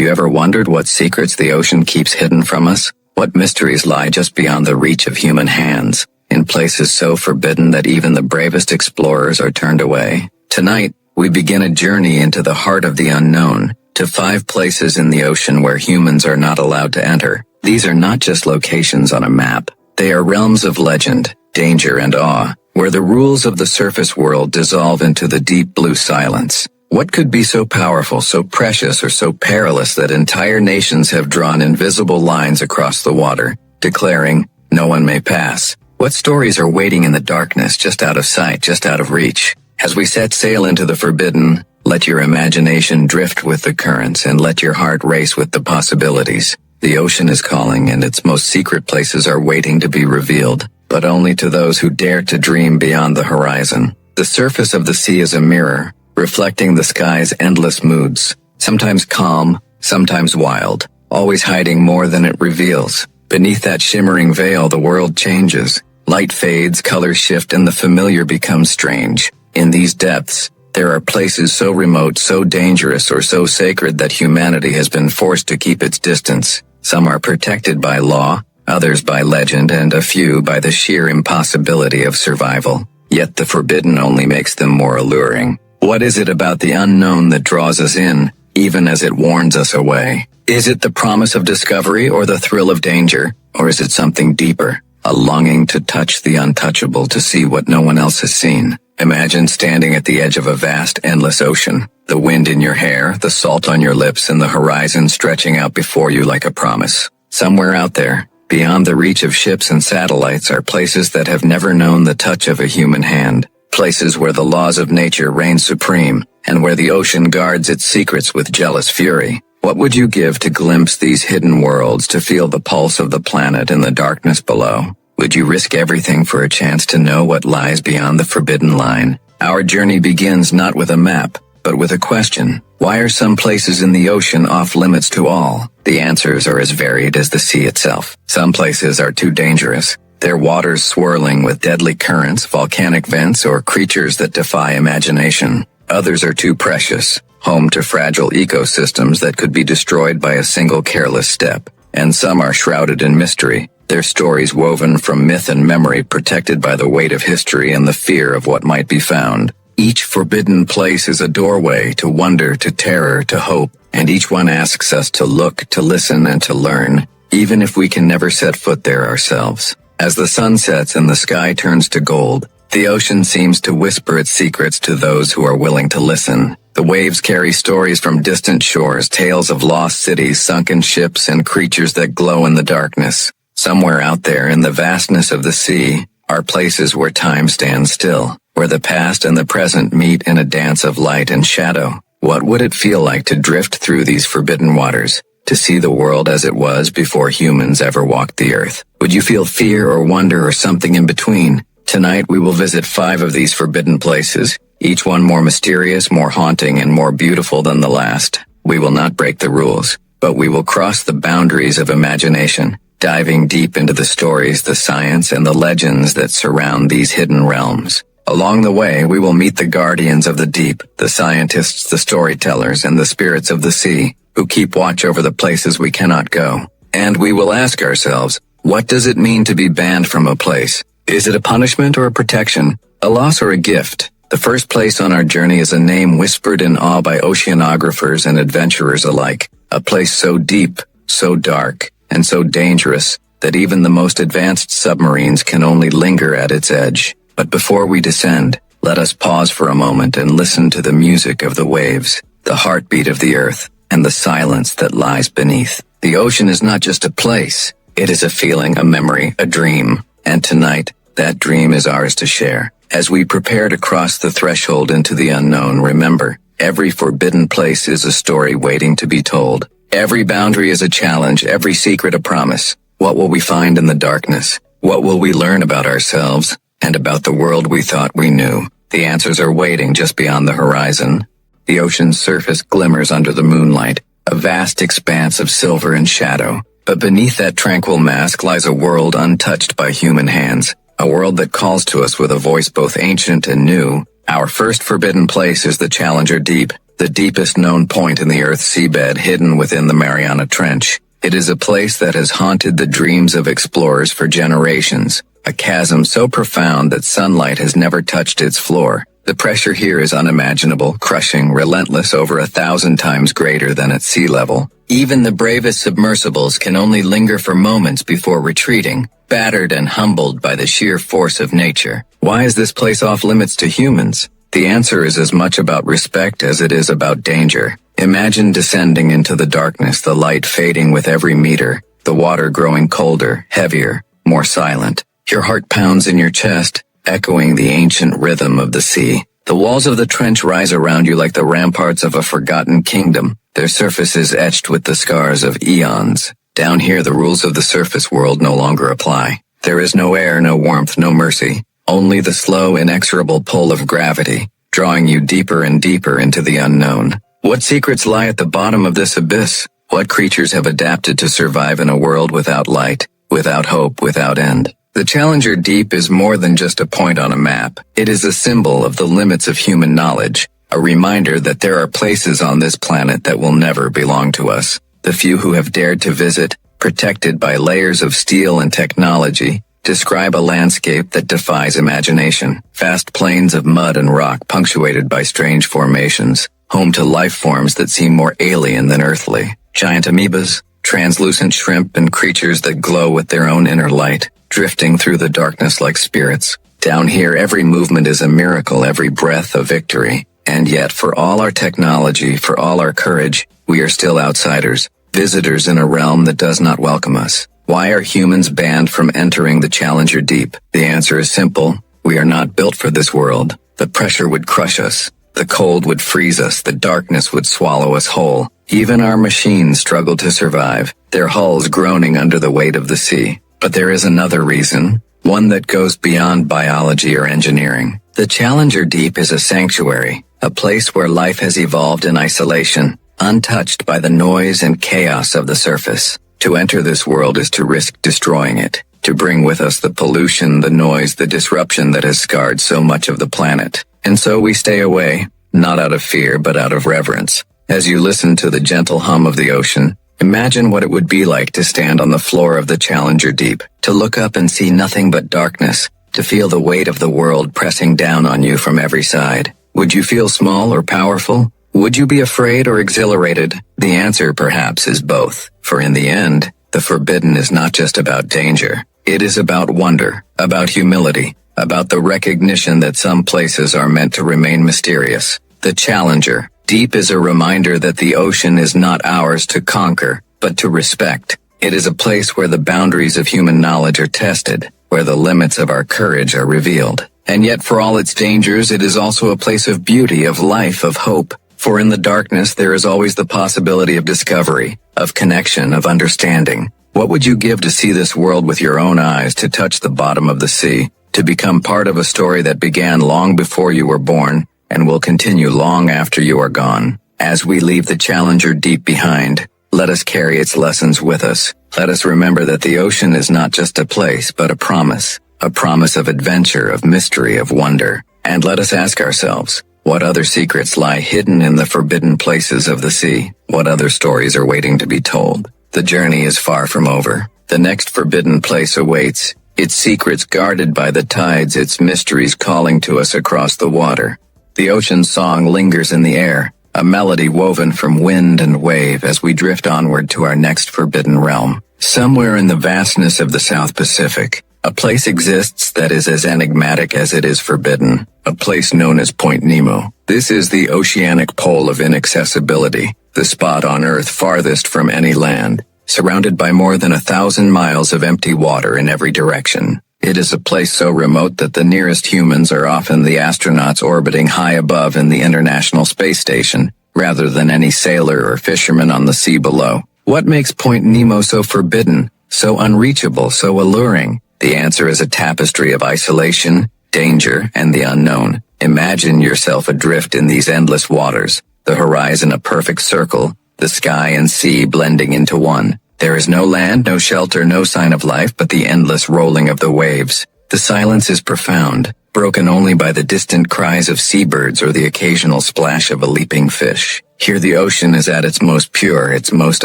Have you ever wondered what secrets the ocean keeps hidden from us? What mysteries lie just beyond the reach of human hands, in places so forbidden that even the bravest explorers are turned away? Tonight, we begin a journey into the heart of the unknown, to 5 places in the ocean where humans are not allowed to enter. These are not just locations on a map. They are realms of legend, danger, and awe, where the rules of the surface world dissolve into the deep blue silence. What could be so powerful, so precious, or so perilous that entire nations have drawn invisible lines across the water, declaring, "No one may pass"? What stories are waiting in the darkness, just out of sight, just out of reach? As we set sail into the forbidden, let your imagination drift with the currents and let your heart race with the possibilities. The ocean is calling, and its most secret places are waiting to be revealed, but only to those who dare to dream beyond the horizon. The surface of the sea is a mirror, reflecting the sky's endless moods, sometimes calm, sometimes wild, always hiding more than it reveals. Beneath that shimmering veil, the world changes. Light fades, colors shift, and the familiar becomes strange. In these depths, there are places so remote, so dangerous, or so sacred that humanity has been forced to keep its distance. Some are protected by law, others by legend, and a few by the sheer impossibility of survival. Yet the forbidden only makes them more alluring. What is it about the unknown that draws us in, even as it warns us away? Is it the promise of discovery or the thrill of danger? Or is it something deeper, a longing to touch the untouchable, to see what no one else has seen? Imagine standing at the edge of a vast, endless ocean, the wind in your hair, the salt on your lips, and the horizon stretching out before you like a promise. Somewhere out there, beyond the reach of ships and satellites, are places that have never known the touch of a human hand. Places where the laws of nature reign supreme, and where the ocean guards its secrets with jealous fury. What would you give to glimpse these hidden worlds, to feel the pulse of the planet in the darkness below? Would you risk everything for a chance to know what lies beyond the forbidden line? Our journey begins not with a map, but with a question. Why are some places in the ocean off limits to all? The answers are as varied as the sea itself. Some places are too dangerous, their waters swirling with deadly currents, volcanic vents, or creatures that defy imagination. Others are too precious, home to fragile ecosystems that could be destroyed by a single careless step. And some are shrouded in mystery, their stories woven from myth and memory, protected by the weight of history and the fear of what might be found. Each forbidden place is a doorway to wonder, to terror, to hope, and each one asks us to look, to listen, and to learn, even if we can never set foot there ourselves. As the sun sets and the sky turns to gold, the ocean seems to whisper its secrets to those who are willing to listen. The waves carry stories from distant shores, tales of lost cities, sunken ships, and creatures that glow in the darkness. Somewhere out there in the vastness of the sea are places where time stands still, where the past and the present meet in a dance of light and shadow. What would it feel like to drift through these forbidden waters, to see the world as it was before humans ever walked the earth? Would you feel fear or wonder or something in between? Tonight we will visit 5 of these forbidden places, each one more mysterious, more haunting, and more beautiful than the last. We will not break the rules, but we will cross the boundaries of imagination, diving deep into the stories, the science, and the legends that surround these hidden realms. Along the way, we will meet the guardians of the deep, the scientists, the storytellers, and the spirits of the sea, who keep watch over the places we cannot go. And we will ask ourselves, what does it mean to be banned from a place? Is it a punishment or a protection, a loss or a gift? The first place on our journey is a name whispered in awe by oceanographers and adventurers alike, a place so deep, so dark, and so dangerous that even the most advanced submarines can only linger at its edge. But before we descend, let us pause for a moment and listen to the music of the waves, the heartbeat of the earth, and the silence that lies beneath. The ocean is not just a place, it is a feeling, a memory, a dream. And tonight, that dream is ours to share. As we prepare to cross the threshold into the unknown, remember, every forbidden place is a story waiting to be told. Every boundary is a challenge, every secret a promise. What will we find in the darkness? What will we learn about ourselves and about the world we thought we knew? The answers are waiting just beyond the horizon. The ocean's surface glimmers under the moonlight, a vast expanse of silver and shadow. But beneath that tranquil mask lies a world untouched by human hands, a world that calls to us with a voice both ancient and new. Our first forbidden place is the Challenger Deep, the deepest known point in the Earth's seabed hidden within the Mariana Trench. It is a place that has haunted the dreams of explorers for generations, a chasm so profound that sunlight has never touched its floor. The pressure here is unimaginable, crushing, relentless, over 1,000 times greater than at sea level. Even the bravest submersibles can only linger for moments before retreating, battered and humbled by the sheer force of nature. Why is this place off limits to humans? The answer is as much about respect as it is about danger. Imagine descending into the darkness, the light fading with every meter, the water growing colder, heavier, more silent. Your heart pounds in your chest, echoing the ancient rhythm of the sea. The walls of the trench rise around you like the ramparts of a forgotten kingdom, their surfaces etched with the scars of eons. Down here, the rules of the surface world no longer apply. There is no air, no warmth, no mercy. Only the slow, inexorable pull of gravity, drawing you deeper and deeper into the unknown. What secrets lie at the bottom of this abyss? What creatures have adapted to survive in a world without light, without hope, without end? The Challenger Deep is more than just a point on a map. It is a symbol of the limits of human knowledge, a reminder that there are places on this planet that will never belong to us. The few who have dared to visit, protected by layers of steel and technology, describe a landscape that defies imagination. Vast plains of mud and rock punctuated by strange formations, home to life forms that seem more alien than earthly. Giant amoebas, translucent shrimp, and creatures that glow with their own inner light, drifting through the darkness like spirits. Down here, every movement is a miracle, every breath a victory. And yet, for all our technology, for all our courage, we are still outsiders, visitors in a realm that does not welcome us. Why are humans banned from entering the Challenger Deep? The answer is simple. We are not built for this world. The pressure would crush us. The cold would freeze us. The darkness would swallow us whole. Even our machines struggle to survive, their hulls groaning under the weight of the sea. But there is another reason, one that goes beyond biology or engineering. The Challenger Deep is a sanctuary, a place where life has evolved in isolation, untouched by the noise and chaos of the surface. To enter this world is to risk destroying it, to bring with us the pollution, the noise, the disruption that has scarred so much of the planet. And so we stay away, not out of fear but out of reverence. As you listen to the gentle hum of the ocean, imagine what it would be like to stand on the floor of the Challenger Deep, to look up and see nothing but darkness, to feel the weight of the world pressing down on you from every side. Would you feel small or powerful? Would you be afraid or exhilarated? The answer perhaps is both. For in the end, the forbidden is not just about danger. It is about wonder, about humility, about the recognition that some places are meant to remain mysterious. The Challenger Deep is a reminder that the ocean is not ours to conquer, but to respect. It is a place where the boundaries of human knowledge are tested, where the limits of our courage are revealed. And yet for all its dangers, it is also a place of beauty, of life, of hope. For in the darkness, there is always the possibility of discovery, of connection, of understanding. What would you give to see this world with your own eyes, to touch the bottom of the sea, to become part of a story that began long before you were born and will continue long after you are gone? As we leave the Challenger Deep behind, let us carry its lessons with us. Let us remember that the ocean is not just a place, but a promise of adventure, of mystery, of wonder. And let us ask ourselves, what other secrets lie hidden in the forbidden places of the sea? What other stories are waiting to be told? The journey is far from over. The next forbidden place awaits, its secrets guarded by the tides, its mysteries calling to us across the water. The ocean's song lingers in the air, a melody woven from wind and wave as we drift onward to our next forbidden realm. Somewhere in the vastness of the South Pacific, a place exists that is as enigmatic as it is forbidden, a place known as Point Nemo. This is the oceanic pole of inaccessibility, the spot on Earth farthest from any land, surrounded by more than 1,000 miles of empty water in every direction. It is a place so remote that the nearest humans are often the astronauts orbiting high above in the International Space Station, rather than any sailor or fisherman on the sea below. What makes Point Nemo so forbidden, so unreachable, so alluring? The answer is a tapestry of isolation, danger, and the unknown. Imagine yourself adrift in these endless waters, the horizon a perfect circle, the sky and sea blending into one. There is no land, no shelter, no sign of life but the endless rolling of the waves. The silence is profound, broken only by the distant cries of seabirds or the occasional splash of a leaping fish. Here the ocean is at its most pure, its most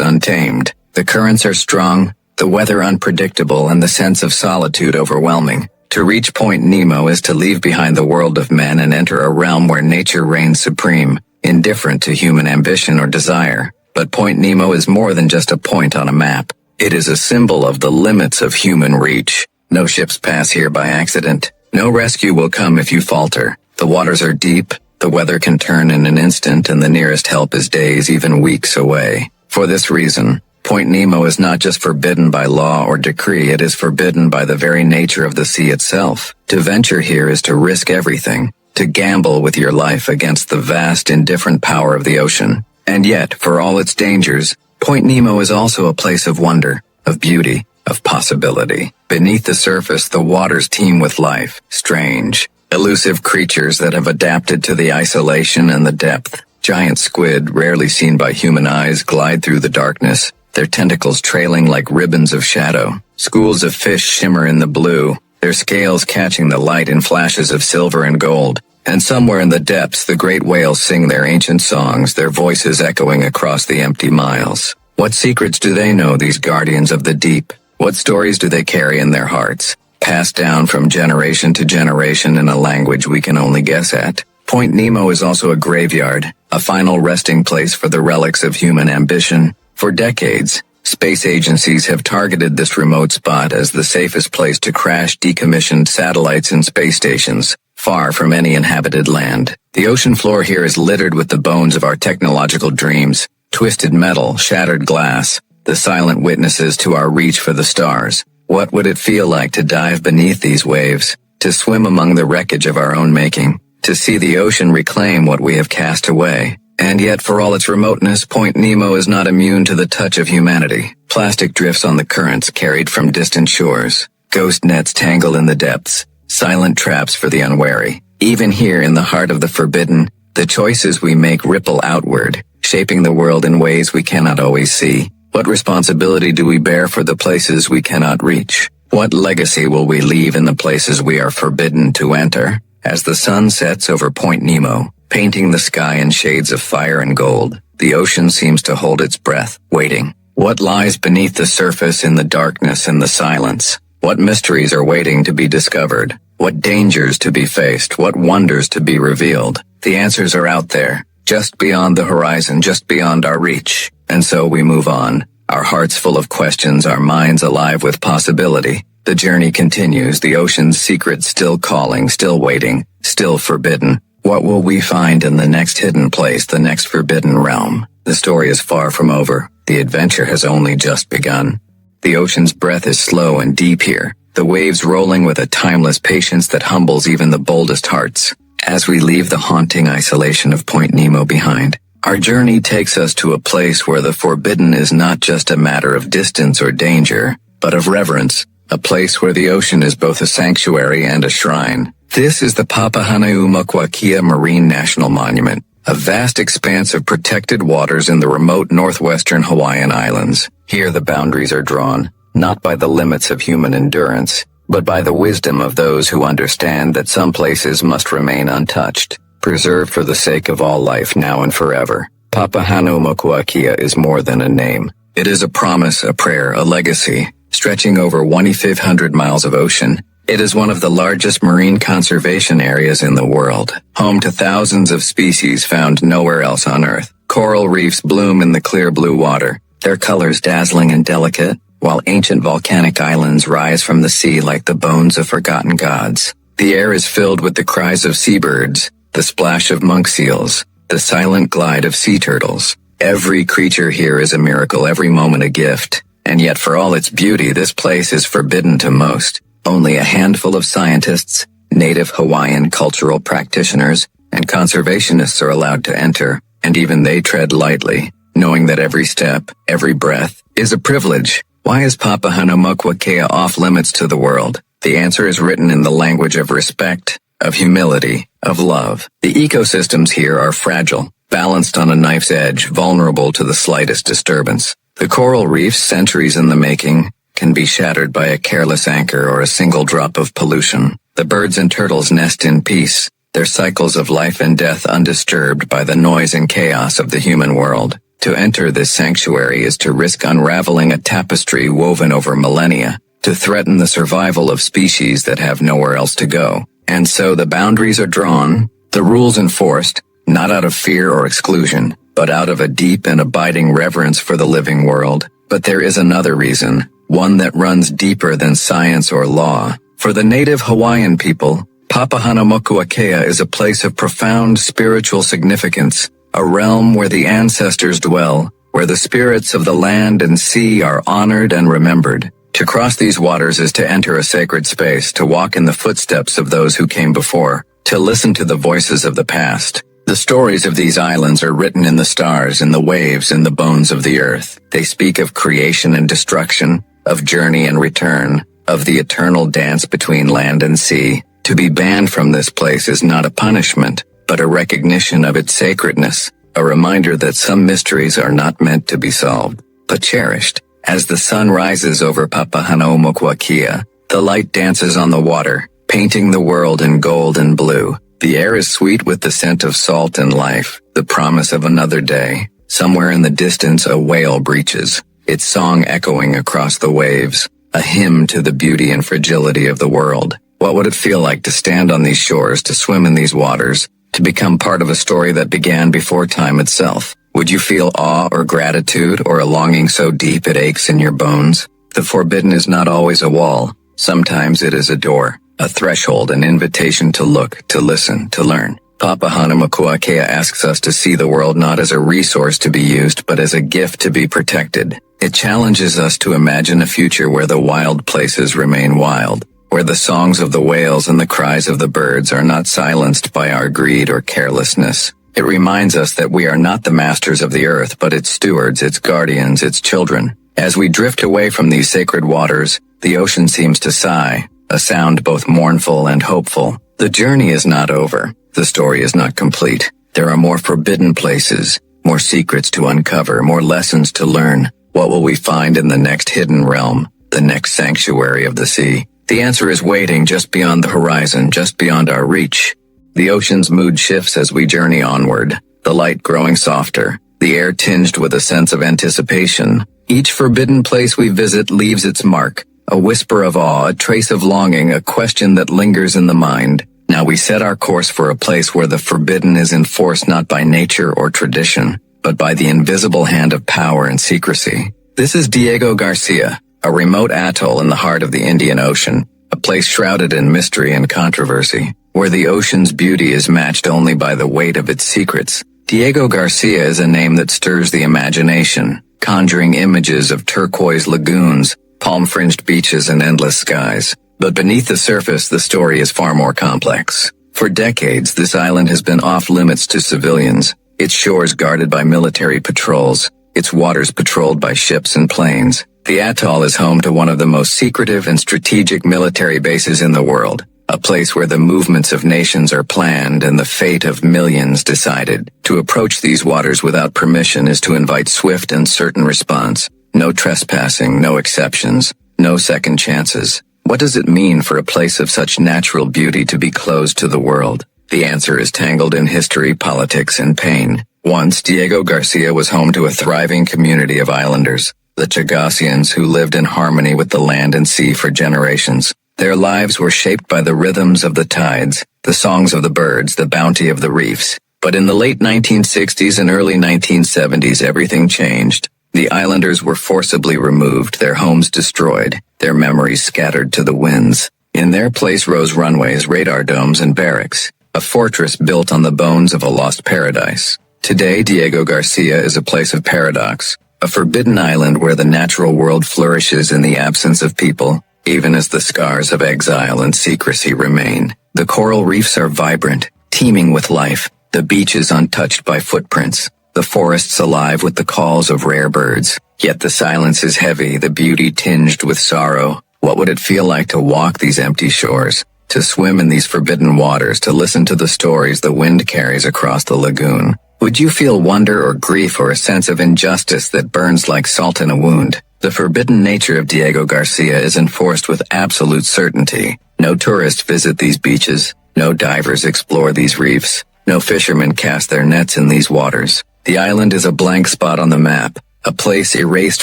untamed. The currents are strong, the weather unpredictable, and the sense of solitude overwhelming. To reach Point Nemo is to leave behind the world of men and enter a realm where nature reigns supreme, indifferent to human ambition or desire. But Point Nemo is more than just a point on a map. It is a symbol of the limits of human reach. No ships pass here by accident. No rescue will come if you falter. The waters are deep, the weather can turn in an instant, and the nearest help is days, even weeks away. For this reason, Point Nemo is not just forbidden by law or decree, it is forbidden by the very nature of the sea itself. To venture here is to risk everything, to gamble with your life against the vast, indifferent power of the ocean. And yet, for all its dangers, Point Nemo is also a place of wonder, of beauty, of possibility. Beneath the surface, the waters teem with life, strange, elusive creatures that have adapted to the isolation and the depth. Giant squid, rarely seen by human eyes, glide through the darkness, their tentacles trailing like ribbons of shadow. Schools of fish shimmer in the blue, their scales catching the light in flashes of silver and gold. And somewhere in the depths, the great whales sing their ancient songs, their voices echoing across the empty miles. What secrets do they know, these guardians of the deep? What stories do they carry in their hearts, passed down from generation to generation in a language we can only guess at? Point Nemo is also a graveyard, a final resting place for the relics of human ambition. For decades, space agencies have targeted this remote spot as the safest place to crash decommissioned satellites and space stations, far from any inhabited land. The ocean floor here is littered with the bones of our technological dreams, twisted metal, shattered glass, the silent witnesses to our reach for the stars. What would it feel like to dive beneath these waves, to swim among the wreckage of our own making, to see the ocean reclaim what we have cast away? And yet, for all its remoteness, Point Nemo is not immune to the touch of humanity. Plastic drifts on the currents carried from distant shores, ghost nets tangled in the depths, silent traps for the unwary. Even here in the heart of the forbidden, the choices we make ripple outward, shaping the world in ways we cannot always see. What responsibility do we bear for the places we cannot reach? What legacy will we leave in the places we are forbidden to enter? As the sun sets over Point Nemo, painting the sky in shades of fire and gold, the ocean seems to hold its breath, waiting. What lies beneath the surface in the darkness and the silence? What mysteries are waiting to be discovered? What dangers to be faced? What wonders to be revealed? The answers are out there, just beyond the horizon, just beyond our reach. And so we move on, our hearts full of questions, our minds alive with possibility. The journey continues, the ocean's secrets still calling, still waiting, still forbidden. What will we find in the next hidden place, the next forbidden realm? The story is far from over. The adventure has only just begun. The ocean's breath is slow and deep here, the waves rolling with a timeless patience that humbles even the boldest hearts. As we leave the haunting isolation of Point Nemo behind, our journey takes us to a place where the forbidden is not just a matter of distance or danger, but of reverence, a place where the ocean is both a sanctuary and a shrine. This is the Papahanaumokuakea Marine National Monument, a vast expanse of protected waters in the remote northwestern Hawaiian Islands. Here the boundaries are drawn, not by the limits of human endurance, but by the wisdom of those who understand that some places must remain untouched, preserved for the sake of all life now and forever. Papahanaumokuakea is more than a name. It is a promise, a prayer, a legacy, stretching over 2,500 miles of ocean. It is one of the largest marine conservation areas in the world, home to thousands of species found nowhere else on Earth. Coral reefs bloom in the clear blue water, their colors dazzling and delicate, while ancient volcanic islands rise from the sea like the bones of forgotten gods. The air is filled with the cries of seabirds, the splash of monk seals, the silent glide of sea turtles. Every creature here is a miracle, every moment a gift. And yet for all its beauty, this place is forbidden to most. Only a handful of scientists, native Hawaiian cultural practitioners, and conservationists are allowed to enter, and even they tread lightly, knowing that every step, every breath, is a privilege. Why is Papahanaumokuakea off limits to the world? The answer is written in the language of respect, of humility, of love. The ecosystems here are fragile, balanced on a knife's edge, vulnerable to the slightest disturbance. The coral reefs, centuries in the making, can be shattered by a careless anchor or a single drop of pollution. The birds and turtles nest in peace, their cycles of life and death undisturbed by the noise and chaos of the human world. To enter this sanctuary is to risk unraveling a tapestry woven over millennia, to threaten the survival of species that have nowhere else to go. And so the boundaries are drawn, the rules enforced, not out of fear or exclusion, but out of a deep and abiding reverence for the living world. But there is another reason, one that runs deeper than science or law. For the native Hawaiian people, Papahanaumokuakea is a place of profound spiritual significance, a realm where the ancestors dwell, where the spirits of the land and sea are honored and remembered. To cross these waters is to enter a sacred space, to walk in the footsteps of those who came before, to listen to the voices of the past. The stories of these islands are written in the stars, in the waves, in the bones of the earth. They speak of creation and destruction, of journey and return, of the eternal dance between land and sea. To be banned from this place is not a punishment, but a recognition of its sacredness, a reminder that some mysteries are not meant to be solved, but cherished. As the sun rises over Papahanaumokuakea, the light dances on the water, painting the world in gold and blue. The air is sweet with the scent of salt and life, the promise of another day. Somewhere in the distance a whale breaches, its song echoing across the waves, a hymn to the beauty and fragility of the world. What would it feel like to stand on these shores, to swim in these waters, to become part of a story that began before time itself? Would you feel awe or gratitude, or a longing so deep it aches in your bones? The forbidden is not always a wall. Sometimes it is a door, a threshold, an invitation to look, to listen, to learn. Papahanaumokuakea asks us to see the world not as a resource to be used, but as a gift to be protected. It challenges us to imagine a future where the wild places remain wild, where the songs of the whales and the cries of the birds are not silenced by our greed or carelessness. It reminds us that we are not the masters of the earth, but its stewards, its guardians, its children. As we drift away from these sacred waters, the ocean seems to sigh, a sound both mournful and hopeful. The journey is not over. The story is not complete. There are more forbidden places, more secrets to uncover, more lessons to learn. What will we find in the next hidden realm, the next sanctuary of the sea? The answer is waiting just beyond the horizon, just beyond our reach. The ocean's mood shifts as we journey onward, the light growing softer, the air tinged with a sense of anticipation. Each forbidden place we visit leaves its mark, a whisper of awe, a trace of longing, a question that lingers in the mind. Now we set our course for a place where the forbidden is enforced not by nature or tradition, but by the invisible hand of power and secrecy. This is Diego Garcia, a remote atoll in the heart of the Indian Ocean, a place shrouded in mystery and controversy, where the ocean's beauty is matched only by the weight of its secrets. Diego Garcia is a name that stirs the imagination, conjuring images of turquoise lagoons, palm-fringed beaches, and endless skies. But beneath the surface, the story is far more complex. For decades, this island has been off-limits to civilians, its shores guarded by military patrols, its waters patrolled by ships and planes. The atoll is home to one of the most secretive and strategic military bases in the world, a place where the movements of nations are planned and the fate of millions decided. To approach these waters without permission is to invite swift and certain response. No trespassing, no exceptions, no second chances. What does it mean for a place of such natural beauty to be closed to the world? The answer is tangled in history, politics, and pain. Once, Diego Garcia was home to a thriving community of islanders, the Chagasians, who lived in harmony with the land and sea for generations. Their lives were shaped by the rhythms of the tides, the songs of the birds, the bounty of the reefs. But in the late 1960s and early 1970s, everything changed. The islanders were forcibly removed, their homes destroyed, their memories scattered to the winds. In their place rose runways, radar domes, and barracks, a fortress built on the bones of a lost paradise. Today, Diego Garcia is a place of paradox, a forbidden island where the natural world flourishes in the absence of people, even as the scars of exile and secrecy remain. The coral reefs are vibrant, teeming with life, the beaches untouched by footprints, the forests alive with the calls of rare birds. Yet the silence is heavy, the beauty tinged with sorrow. What would it feel like to walk these empty shores, to swim in these forbidden waters, to listen to the stories the wind carries across the lagoon? Would you feel wonder or grief or a sense of injustice that burns like salt in a wound? The forbidden nature of Diego Garcia is enforced with absolute certainty. No tourists visit these beaches, no divers explore these reefs, no fishermen cast their nets in these waters. The island is a blank spot on the map, a place erased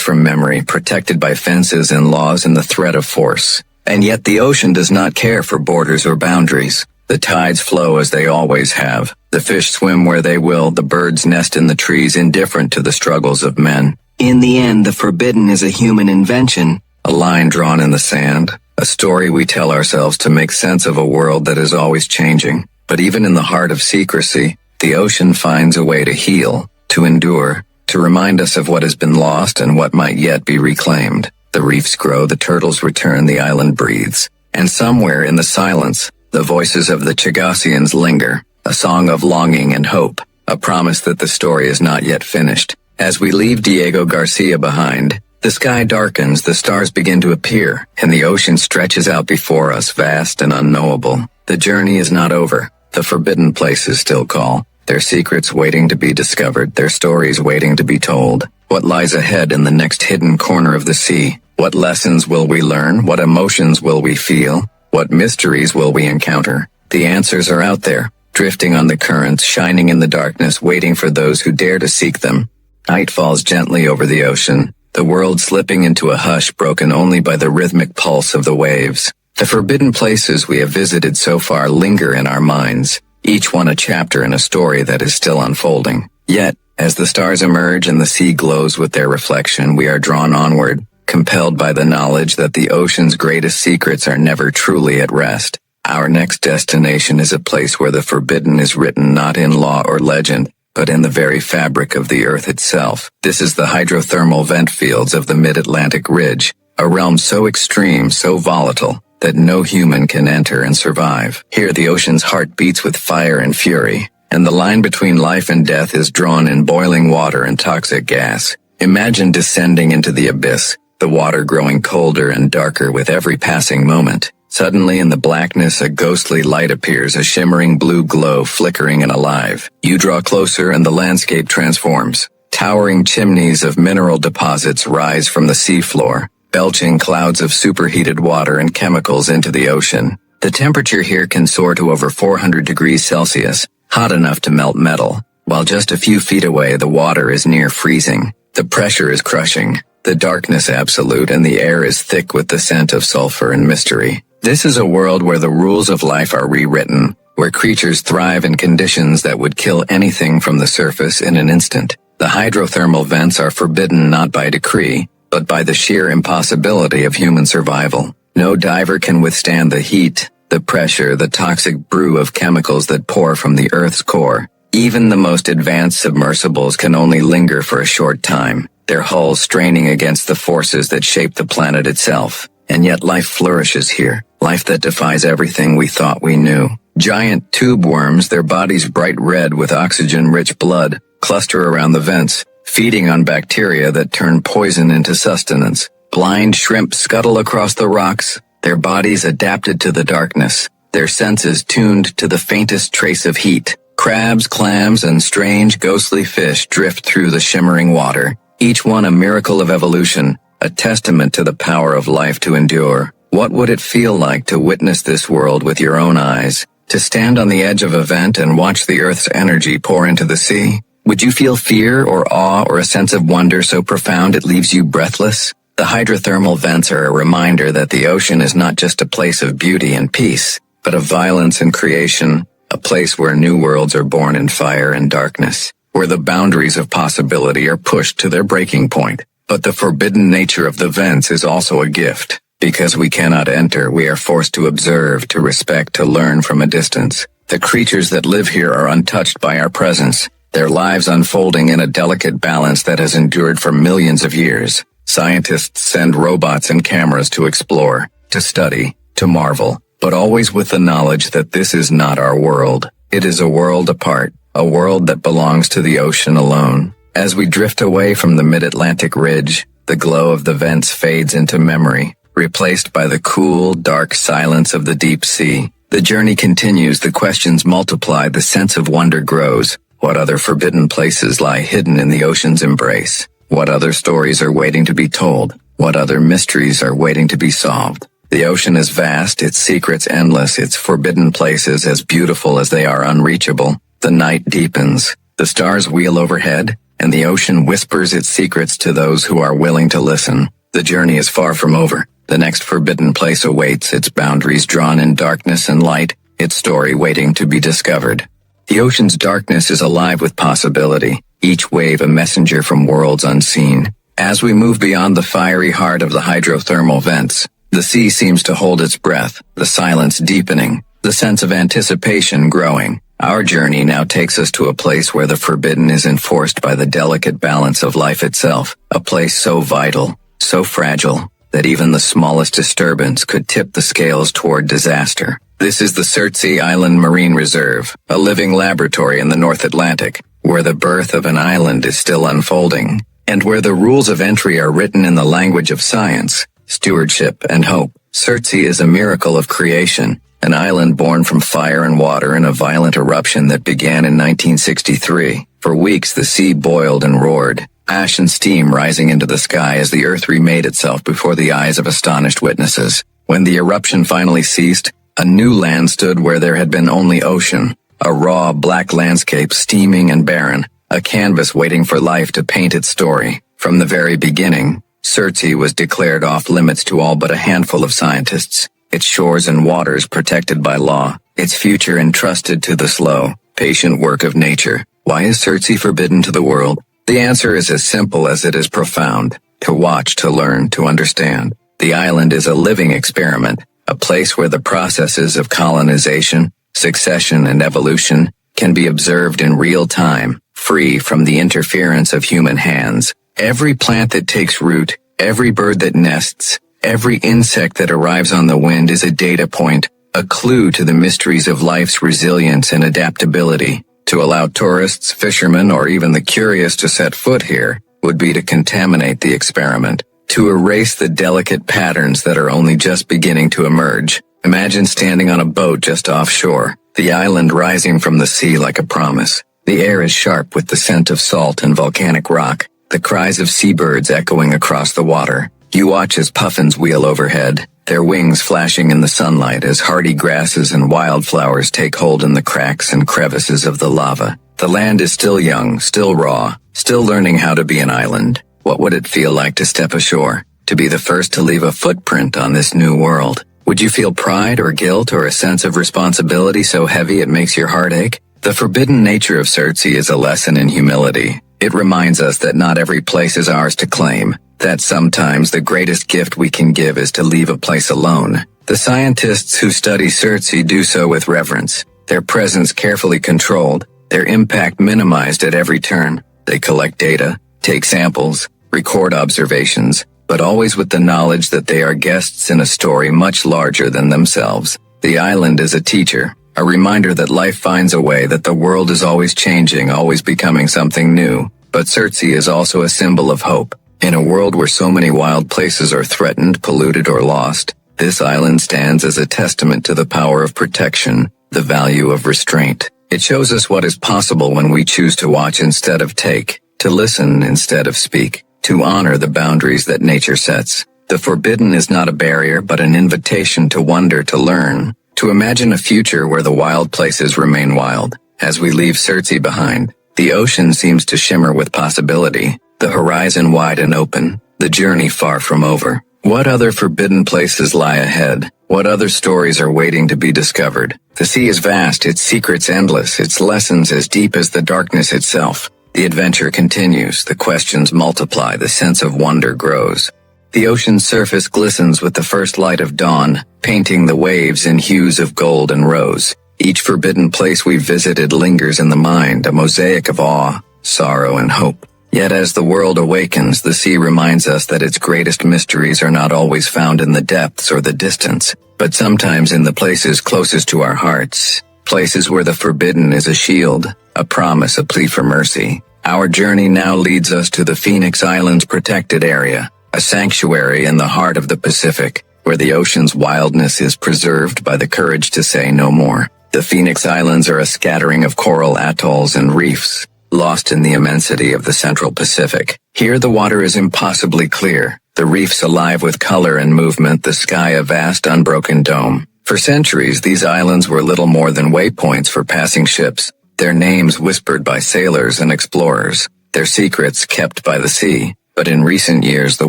from memory, protected by fences and laws and the threat of force. And yet the ocean does not care for borders or boundaries. The tides flow as they always have. The fish swim where they will, the birds nest in the trees, indifferent to the struggles of men. In the end, the forbidden is a human invention, a line drawn in the sand, a story we tell ourselves to make sense of a world that is always changing. But even in the heart of secrecy, the ocean finds a way to heal, to endure, to remind us of what has been lost and what might yet be reclaimed. The reefs grow, the turtles return, the island breathes. And somewhere in the silence, the voices of the Chagosians linger, a song of longing and hope, a promise that the story is not yet finished. As we leave Diego Garcia behind, the sky darkens, the stars begin to appear, and the ocean stretches out before us, vast and unknowable. The journey is not over. The forbidden places still call, their secrets waiting to be discovered, their stories waiting to be told. What lies ahead in the next hidden corner of the sea? What lessons will we learn? What emotions will we feel? What mysteries will we encounter? The answers are out there, drifting on the currents, shining in the darkness, waiting for those who dare to seek them. Night falls gently over the ocean, the world slipping into a hush broken only by the rhythmic pulse of the waves. The forbidden places we have visited so far linger in our minds, each one a chapter in a story that is still unfolding. Yet, as the stars emerge and the sea glows with their reflection, we are drawn onward, compelled by the knowledge that the ocean's greatest secrets are never truly at rest. Our next destination is a place where the forbidden is written not in law or legend, but in the very fabric of the earth itself. This is the hydrothermal vent fields of the mid-Atlantic ridge, a realm so extreme, so volatile, that no human can enter and survive. Here the ocean's heart beats with fire and fury, and the line between life and death is drawn in boiling water and toxic gas. Imagine descending into the abyss, the water growing colder and darker with every passing moment. Suddenly in the blackness a ghostly light appears, a shimmering blue glow flickering and alive. You draw closer and the landscape transforms. Towering chimneys of mineral deposits rise from the seafloor, belching clouds of superheated water and chemicals into the ocean. The temperature here can soar to over 400 degrees Celsius, hot enough to melt metal, while just a few feet away the water is near freezing. The pressure is crushing, the darkness absolute, and the air is thick with the scent of sulfur and mystery. This is a world where the rules of life are rewritten, where creatures thrive in conditions that would kill anything from the surface in an instant. The hydrothermal vents are forbidden not by decree, but by the sheer impossibility of human survival. No diver can withstand the heat, the pressure, the toxic brew of chemicals that pour from the Earth's core. Even the most advanced submersibles can only linger for a short time, their hulls straining against the forces that shape the planet itself. And yet life flourishes here, life that defies everything we thought we knew. Giant tube worms, their bodies bright red with oxygen-rich blood, cluster around the vents, feeding on bacteria that turn poison into sustenance. Blind shrimp scuttle across the rocks, their bodies adapted to the darkness, their senses tuned to the faintest trace of heat. Crabs, clams, and strange ghostly fish drift through the shimmering water, each one a miracle of evolution, a testament to the power of life to endure. What would it feel like to witness this world with your own eyes, to stand on the edge of a vent and watch the Earth's energy pour into the sea? Would you feel fear or awe or a sense of wonder so profound it leaves you breathless? The hydrothermal vents are a reminder that the ocean is not just a place of beauty and peace, but of violence and creation, a place where new worlds are born in fire and darkness, where the boundaries of possibility are pushed to their breaking point. But the forbidden nature of the vents is also a gift. Because we cannot enter, we are forced to observe, to respect, to learn from a distance. The creatures that live here are untouched by our presence, their lives unfolding in a delicate balance that has endured for millions of years. Scientists send robots and cameras to explore, to study, to marvel, but always with the knowledge that this is not our world. It is a world apart, a world that belongs to the ocean alone. As we drift away from the mid-Atlantic ridge, the glow of the vents fades into memory, replaced by the cool, dark silence of the deep sea. The journey continues, the questions multiply, the sense of wonder grows. What other forbidden places lie hidden in the ocean's embrace? What other stories are waiting to be told? What other mysteries are waiting to be solved? The ocean is vast, its secrets endless, its forbidden places as beautiful as they are unreachable. The night deepens, the stars wheel overhead, and the ocean whispers its secrets to those who are willing to listen. The journey is far from over. The next forbidden place awaits, its boundaries drawn in darkness and light, its story waiting to be discovered. The ocean's darkness is alive with possibility, each wave a messenger from worlds unseen. As we move beyond the fiery heart of the hydrothermal vents, the sea seems to hold its breath, the silence deepening, the sense of anticipation growing. Our journey now takes us to a place where the forbidden is enforced by the delicate balance of life itself, a place so vital, so fragile, that even the smallest disturbance could tip the scales toward disaster. This is the Surtsey Island Marine Reserve, a living laboratory in the North Atlantic, where the birth of an island is still unfolding, and where the rules of entry are written in the language of science, stewardship, and hope. Surtsey is a miracle of creation, an island born from fire and water in a violent eruption that began in 1963. For weeks the sea boiled and roared, ash and steam rising into the sky as the earth remade itself before the eyes of astonished witnesses. When the eruption finally ceased, a new land stood where there had been only ocean, a raw, black landscape steaming and barren, a canvas waiting for life to paint its story. From the very beginning, Surtsey was declared off limits to all but a handful of scientists, its shores and waters protected by law, its future entrusted to the slow, patient work of nature. Why is Surtsey forbidden to the world? The answer is as simple as it is profound: to watch, to learn, to understand. The island is a living experiment, a place where the processes of colonization, succession, and evolution can be observed in real time, free from the interference of human hands. Every plant that takes root, every bird that nests, every insect that arrives on the wind is a data point, a clue to the mysteries of life's resilience and adaptability. To allow tourists, fishermen, or even the curious to set foot here would be to contaminate the experiment, to erase the delicate patterns that are only just beginning to emerge. Imagine standing on a boat just offshore, the island rising from the sea like a promise. The air is sharp with the scent of salt and volcanic rock, the cries of seabirds echoing across the water. You watch as puffins wheel overhead, their wings flashing in the sunlight as hardy grasses and wildflowers take hold in the cracks and crevices of the lava. The land is still young, still raw, still learning how to be an island. What would it feel like to step ashore, to be the first to leave a footprint on this new world? Would you feel pride or guilt or a sense of responsibility so heavy it makes your heart ache? The forbidden nature of Surtsey is a lesson in humility. It reminds us that not every place is ours to claim, that sometimes the greatest gift we can give is to leave a place alone. The scientists who study Surtsey do so with reverence, their presence carefully controlled, their impact minimized at every turn. They collect data, take samples, record observations, but always with the knowledge that they are guests in a story much larger than themselves. The island is a teacher, a reminder that life finds a way, that the world is always changing, always becoming something new. But Surtsey is also a symbol of hope. In a world where so many wild places are threatened, polluted, or lost, this island stands as a testament to the power of protection, the value of restraint. It shows us what is possible when we choose to watch instead of take, to listen instead of speak, to honor the boundaries that nature sets. The forbidden is not a barrier but an invitation to wonder, to learn, to imagine a future where the wild places remain wild. As we leave Surtsey behind, the ocean seems to shimmer with possibility, the horizon wide and open, the journey far from over. What other forbidden places lie ahead? What other stories are waiting to be discovered? The sea is vast, its secrets endless, its lessons as deep as the darkness itself. The adventure continues, the questions multiply, the sense of wonder grows. The ocean's surface glistens with the first light of dawn, painting the waves in hues of gold and rose. Each forbidden place we've visited lingers in the mind, a mosaic of awe, sorrow, and hope. Yet as the world awakens, the sea reminds us that its greatest mysteries are not always found in the depths or the distance, but sometimes in the places closest to our hearts, places where the forbidden is a shield, a promise, a plea for mercy. Our journey now leads us to the Phoenix Islands protected area, a sanctuary in the heart of the Pacific, where the ocean's wildness is preserved by the courage to say no more. The Phoenix Islands are a scattering of coral atolls and reefs, lost in the immensity of the Central Pacific. Here the water is impossibly clear, The reefs alive with color and movement, the sky a vast unbroken dome. For centuries, these islands were little more than waypoints for passing ships, their names whispered by sailors and explorers, their secrets kept by the sea. But in recent years, the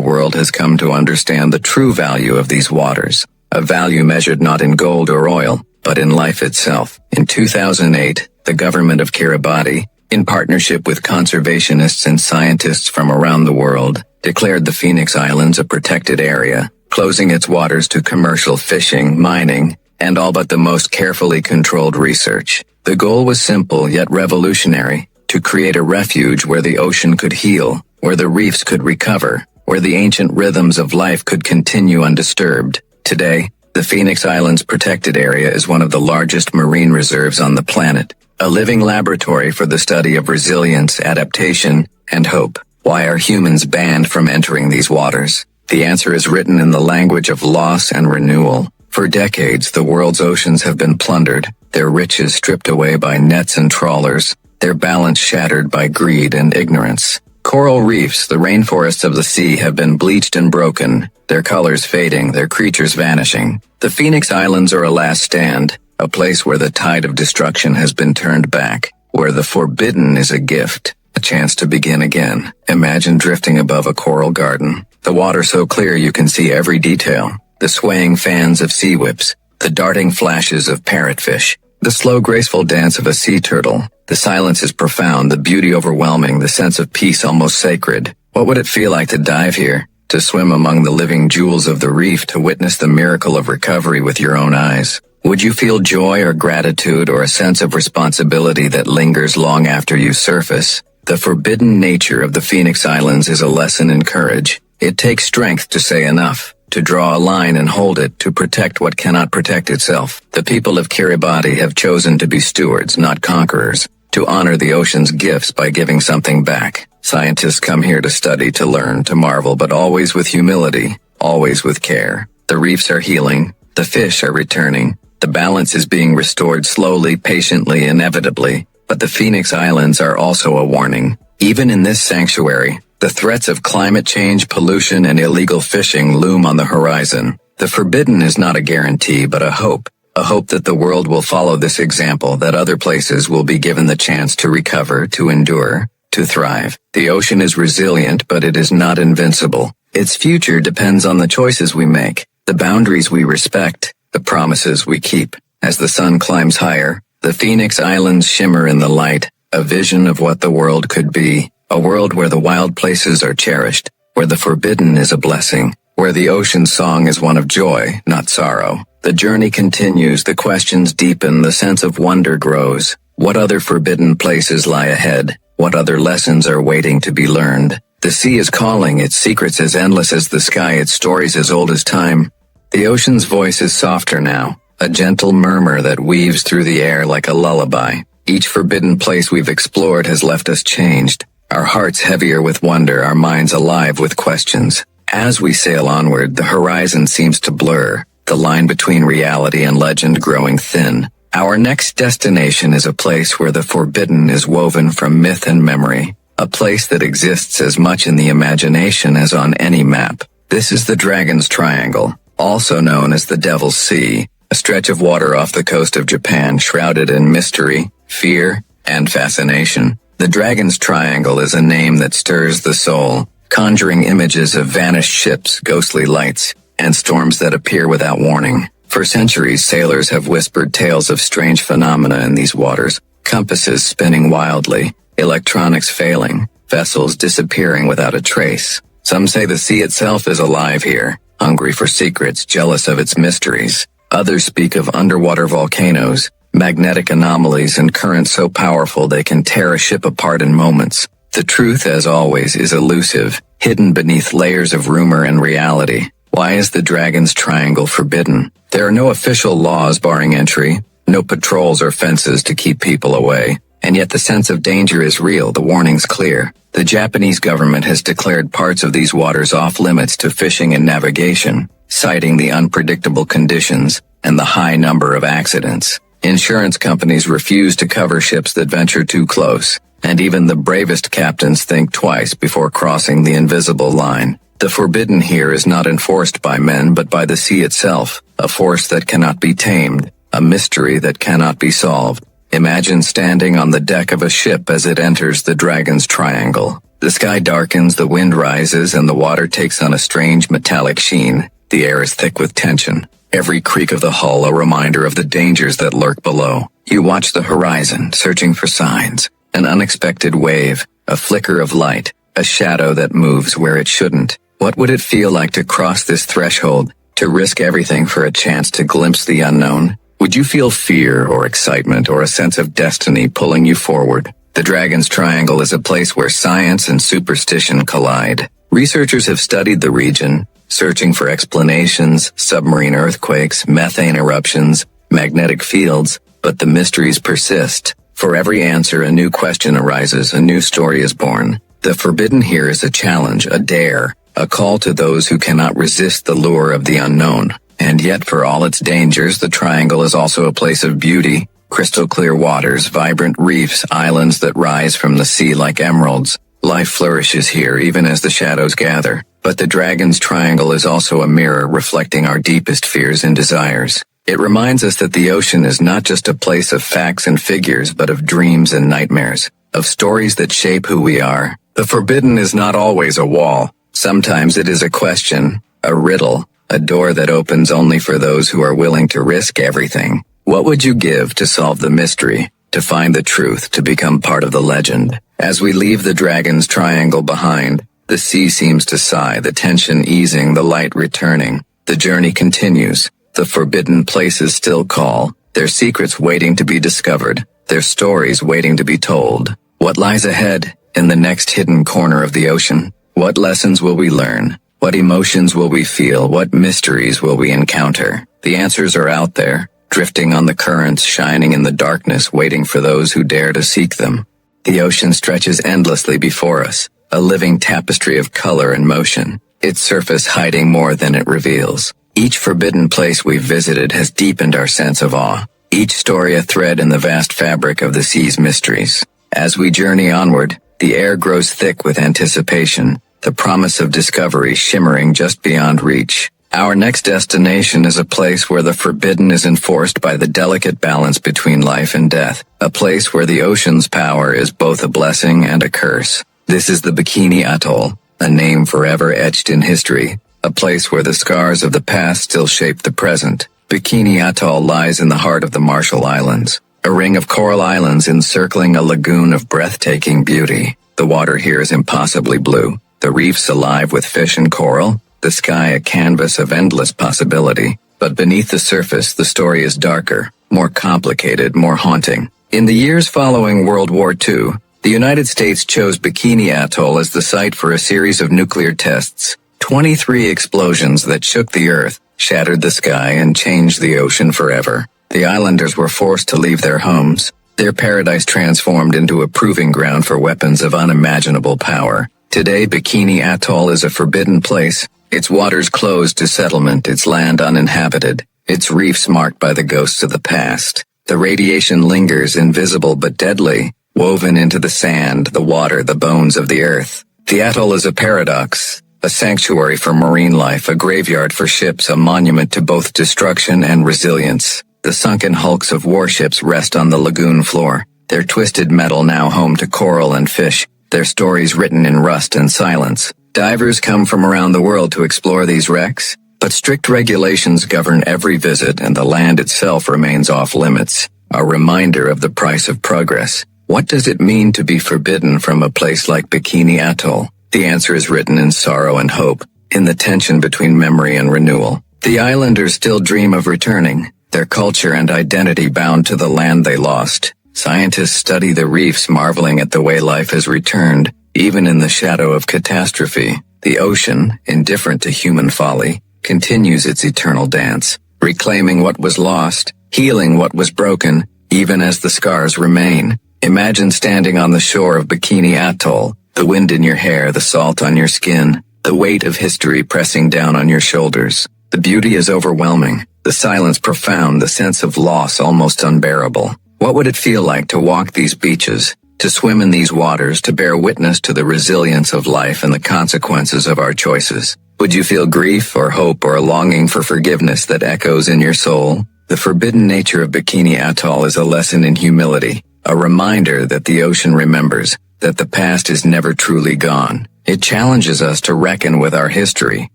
world has come to understand the true value of these waters, a value measured not in gold or oil, but in life itself. In 2008, the government of Kiribati, in partnership with conservationists and scientists from around the world, declared the Phoenix Islands a protected area, closing its waters to commercial fishing, mining, and all but the most carefully controlled research. The goal was simple yet revolutionary: to create a refuge where the ocean could heal, where the reefs could recover, where the ancient rhythms of life could continue undisturbed. Today, the Phoenix Islands protected area is one of the largest marine reserves on the planet, a living laboratory for the study of resilience, adaptation, and hope. Why are humans banned from entering these waters? The answer is written in the language of loss and renewal. For decades, the world's oceans have been plundered, their riches stripped away by nets and trawlers, their balance shattered by greed and ignorance. Coral reefs, the rainforests of the sea, have been bleached and broken, their colors fading, their creatures vanishing. The Phoenix Islands are a last stand, a place where the tide of destruction has been turned back, where the forbidden is a gift, a chance to begin again. Imagine drifting above a coral garden, the water so clear you can see every detail, the swaying fans of sea whips, the darting flashes of parrotfish, the slow graceful dance of a sea turtle. The silence is profound, the beauty overwhelming, the sense of peace almost sacred. What would it feel like to dive here, to swim among the living jewels of the reef, to witness the miracle of recovery with your own eyes? Would you feel joy or gratitude or a sense of responsibility that lingers long after you surface? The forbidden nature of the Phoenix Islands is a lesson in courage. It takes strength to say enough, to draw a line and hold it, to protect what cannot protect itself. The people of Kiribati have chosen to be stewards, not conquerors, to honor the ocean's gifts by giving something back. Scientists come here to study, to learn, to marvel, but always with humility, always with care. The reefs are healing, the fish are returning, the balance is being restored slowly, patiently, inevitably. But the Phoenix Islands are also a warning. Even in this sanctuary, the threats of climate change, pollution, and illegal fishing loom on the horizon. The forbidden is not a guarantee, but a hope that the world will follow this example, that other places will be given the chance to recover, to endure, to thrive. The ocean is resilient, but it is not invincible. Its future depends on the choices we make, the boundaries we respect, the promises we keep. As the sun climbs higher, the Phoenix Islands shimmer in the light, a vision of what the world could be, a world where the wild places are cherished, where the forbidden is a blessing, where the ocean's song is one of joy, not sorrow. The journey continues, the questions deepen, the sense of wonder grows. What other forbidden places lie ahead? What other lessons are waiting to be learned? The sea is calling, its secrets as endless as the sky, its stories as old as time. The ocean's voice is softer now, a gentle murmur that weaves through the air like a lullaby. Each forbidden place we've explored has left us changed, our hearts heavier with wonder, our minds alive with questions. As we sail onward, the horizon seems to blur, the line between reality and legend growing thin. Our next destination is a place where the forbidden is woven from myth and memory, a place that exists as much in the imagination as on any map. This is the Dragon's Triangle, also known as the Devil's Sea, a stretch of water off the coast of Japan shrouded in mystery, fear, and fascination. The Dragon's Triangle is a name that stirs the soul, conjuring images of vanished ships, ghostly lights, and storms that appear without warning. For centuries, sailors have whispered tales of strange phenomena in these waters, compasses spinning wildly, electronics failing, vessels disappearing without a trace. Some say the sea itself is alive here, hungry for secrets, jealous of its mysteries. Others speak of underwater volcanoes, magnetic anomalies, and currents so powerful they can tear a ship apart in moments. The truth, as always, is elusive, hidden beneath layers of rumor and reality. Why is the Dragon's Triangle forbidden? There are no official laws barring entry, no patrols or fences to keep people away, and yet the sense of danger is real, the warning's clear. The Japanese government has declared parts of these waters off limits to fishing and navigation, citing the unpredictable conditions and the high number of accidents. Insurance companies refuse to cover ships that venture too close, and even the bravest captains think twice before crossing the invisible line. The forbidden here is not enforced by men but by the sea itself, a force that cannot be tamed, a mystery that cannot be solved. Imagine standing on the deck of a ship as it enters the Dragon's Triangle. The sky darkens, the wind rises, and the water takes on a strange metallic sheen. The air is thick with tension. Every creak of the hull a reminder of the dangers that lurk below. You watch the horizon, searching for signs. An unexpected wave, a flicker of light, a shadow that moves where it shouldn't. What would it feel like to cross this threshold, to risk everything for a chance to glimpse the unknown? Would you feel fear or excitement or a sense of destiny pulling you forward? The Dragon's Triangle is a place where science and superstition collide. Researchers have studied the region, searching for explanations, submarine earthquakes, methane eruptions, magnetic fields, but the mysteries persist. For every answer, a new question arises, a new story is born. The forbidden here is a challenge, a dare, a call to those who cannot resist the lure of the unknown. And yet, for all its dangers, the Triangle is also a place of beauty. Crystal clear waters, vibrant reefs, islands that rise from the sea like emeralds. Life flourishes here even as the shadows gather. But the Dragon's Triangle is also a mirror reflecting our deepest fears and desires. It reminds us that the ocean is not just a place of facts and figures, but of dreams and nightmares, of stories that shape who we are. The forbidden is not always a wall. Sometimes it is a question, a riddle, a door that opens only for those who are willing to risk everything. What would you give to solve the mystery, to find the truth, to become part of the legend? As we leave the Dragon's Triangle behind, the sea seems to sigh, the tension easing, the light returning. The journey continues. The forbidden places still call, their secrets waiting to be discovered, their stories waiting to be told. What lies ahead, in the next hidden corner of the ocean? What lessons will we learn? What emotions will we feel? What mysteries will we encounter? The answers are out there, drifting on the currents, shining in the darkness, waiting for those who dare to seek them. The ocean stretches endlessly before us, a living tapestry of color and motion, its surface hiding more than it reveals. Each forbidden place we've visited has deepened our sense of awe, each story a thread in the vast fabric of the sea's mysteries. As we journey onward, the air grows thick with anticipation, the promise of discovery shimmering just beyond reach. Our next destination is a place where the forbidden is enforced by the delicate balance between life and death, a place where the ocean's power is both a blessing and a curse. This is the Bikini Atoll, a name forever etched in history, a place where the scars of the past still shape the present. Bikini Atoll lies in the heart of the Marshall Islands, a ring of coral islands encircling a lagoon of breathtaking beauty. The water here is impossibly blue, the reefs alive with fish and coral, the sky a canvas of endless possibility. But beneath the surface, the story is darker, more complicated, more haunting. In the years following World War II, the United States chose Bikini Atoll as the site for a series of nuclear tests. 23 explosions that shook the earth, shattered the sky, and changed the ocean forever. The islanders were forced to leave their homes, their paradise transformed into a proving ground for weapons of unimaginable power. Today, Bikini Atoll is a forbidden place, its waters closed to settlement, its land uninhabited, its reefs marked by the ghosts of the past. The radiation lingers, invisible but deadly, woven into the sand, the water, the bones of the earth. The atoll is a paradox, a sanctuary for marine life, a graveyard for ships, a monument to both destruction and resilience. The sunken hulks of warships rest on the lagoon floor, their twisted metal now home to coral and fish, their stories written in rust and silence. Divers come from around the world to explore these wrecks, but strict regulations govern every visit and the land itself remains off limits, a reminder of the price of progress. What does it mean to be forbidden from a place like Bikini Atoll? The answer is written in sorrow and hope, in the tension between memory and renewal. The islanders still dream of returning, their culture and identity bound to the land they lost. Scientists study the reefs, marveling at the way life has returned, even in the shadow of catastrophe. The ocean, indifferent to human folly, continues its eternal dance, reclaiming what was lost, healing what was broken, even as the scars remain. Imagine standing on the shore of Bikini Atoll, the wind in your hair, the salt on your skin, the weight of history pressing down on your shoulders. The beauty is overwhelming, the silence profound, the sense of loss almost unbearable. What would it feel like to walk these beaches, to swim in these waters, to bear witness to the resilience of life and the consequences of our choices. Would you feel grief or hope or a longing for forgiveness that echoes in your soul? The forbidden nature of Bikini Atoll is a lesson in humility, a reminder that the ocean remembers, that the past is never truly gone. It challenges us to reckon with our history,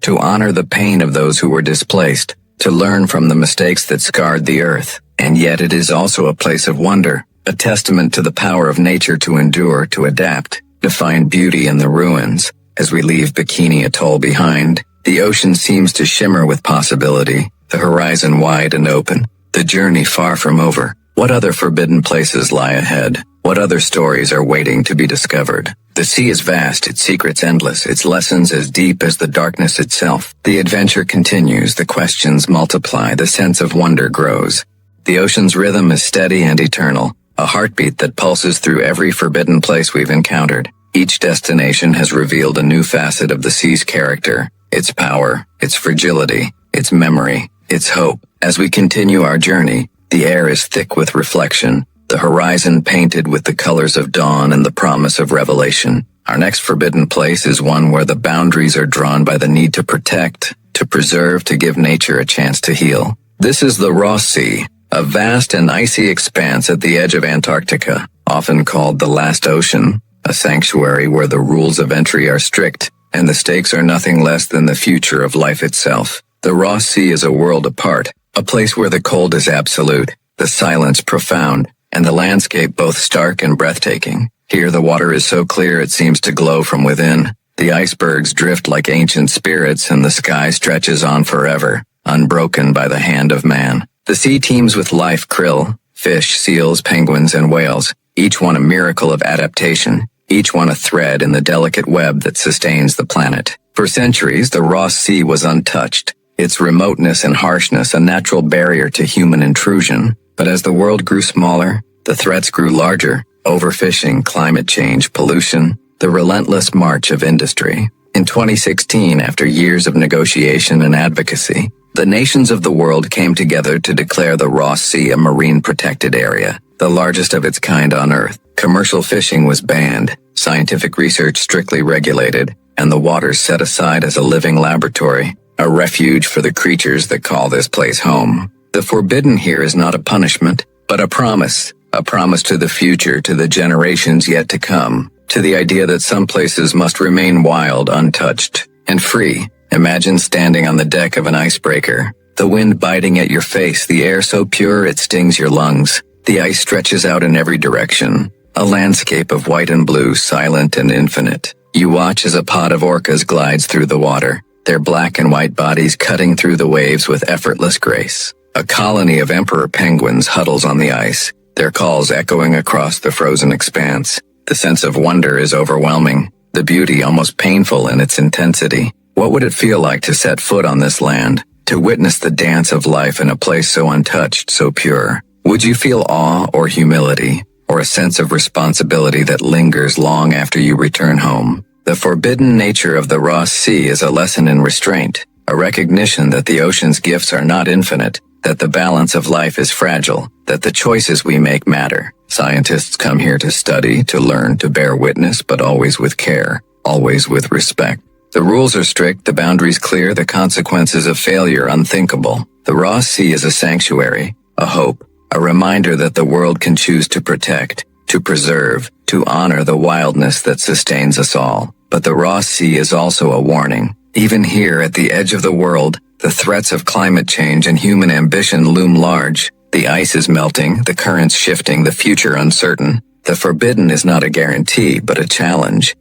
to honor the pain of those who were displaced, to learn from the mistakes that scarred the earth. And yet it is also a place of wonder, a testament to the power of nature to endure, to adapt, to find beauty in the ruins. As we leave Bikini Atoll behind, the ocean seems to shimmer with possibility, the horizon wide and open, the journey far from over. What other forbidden places lie ahead? What other stories are waiting to be discovered? The sea is vast, its secrets endless, its lessons as deep as the darkness itself. The adventure continues, the questions multiply, the sense of wonder grows. The ocean's rhythm is steady and eternal, a heartbeat that pulses through every forbidden place we've encountered. Each destination has revealed a new facet of the sea's character, its power, its fragility, its memory, its hope. As we continue our journey, the air is thick with reflection, the horizon painted with the colors of dawn and the promise of revelation. Our next forbidden place is one where the boundaries are drawn by the need to protect, to preserve, to give nature a chance to heal. This is the Ross Sea, a vast and icy expanse at the edge of Antarctica, often called the Last Ocean. A sanctuary where the rules of entry are strict, and the stakes are nothing less than the future of life itself. The Ross Sea is a world apart, a place where the cold is absolute, the silence profound, and the landscape both stark and breathtaking. Here the water is so clear it seems to glow from within. The icebergs drift like ancient spirits, and the sky stretches on forever, unbroken by the hand of man. The sea teems with life: krill, fish, seals, penguins, and whales, each one a miracle of adaptation. Each one a thread in the delicate web that sustains the planet. For centuries, the Ross Sea was untouched, its remoteness and harshness a natural barrier to human intrusion. But as the world grew smaller, the threats grew larger: overfishing, climate change, pollution, the relentless march of industry. In 2016, after years of negotiation and advocacy, the nations of the world came together to declare the Ross Sea a marine protected area, the largest of its kind on Earth. Commercial fishing was banned, scientific research strictly regulated, and the waters set aside as a living laboratory, a refuge for the creatures that call this place home. The forbidden here is not a punishment, but a promise to the future, to the generations yet to come, to the idea that some places must remain wild, untouched, and free. Imagine standing on the deck of an icebreaker, the wind biting at your face, the air so pure it stings your lungs. The ice stretches out in every direction, a landscape of white and blue, silent and infinite. You watch as a pod of orcas glides through the water, their black and white bodies cutting through the waves with effortless grace. A colony of emperor penguins huddles on the ice, their calls echoing across the frozen expanse. The sense of wonder is overwhelming, the beauty almost painful in its intensity. What would it feel like to set foot on this land, to witness the dance of life in a place so untouched, so pure? Would you feel awe or humility, or a sense of responsibility that lingers long after you return home? The forbidden nature of the Ross Sea is a lesson in restraint, a recognition that the ocean's gifts are not infinite, that the balance of life is fragile, that the choices we make matter. Scientists come here to study, to learn, to bear witness, but always with care, always with respect. The rules are strict, the boundaries clear, the consequences of failure unthinkable. The Ross Sea is a sanctuary, a hope, a reminder that the world can choose to protect, to preserve, to honor the wildness that sustains us all. But the Ross Sea is also a warning. Even here at the edge of the world, the threats of climate change and human ambition loom large. The ice is melting, the currents shifting, the future uncertain. The forbidden is not a guarantee, but a challenge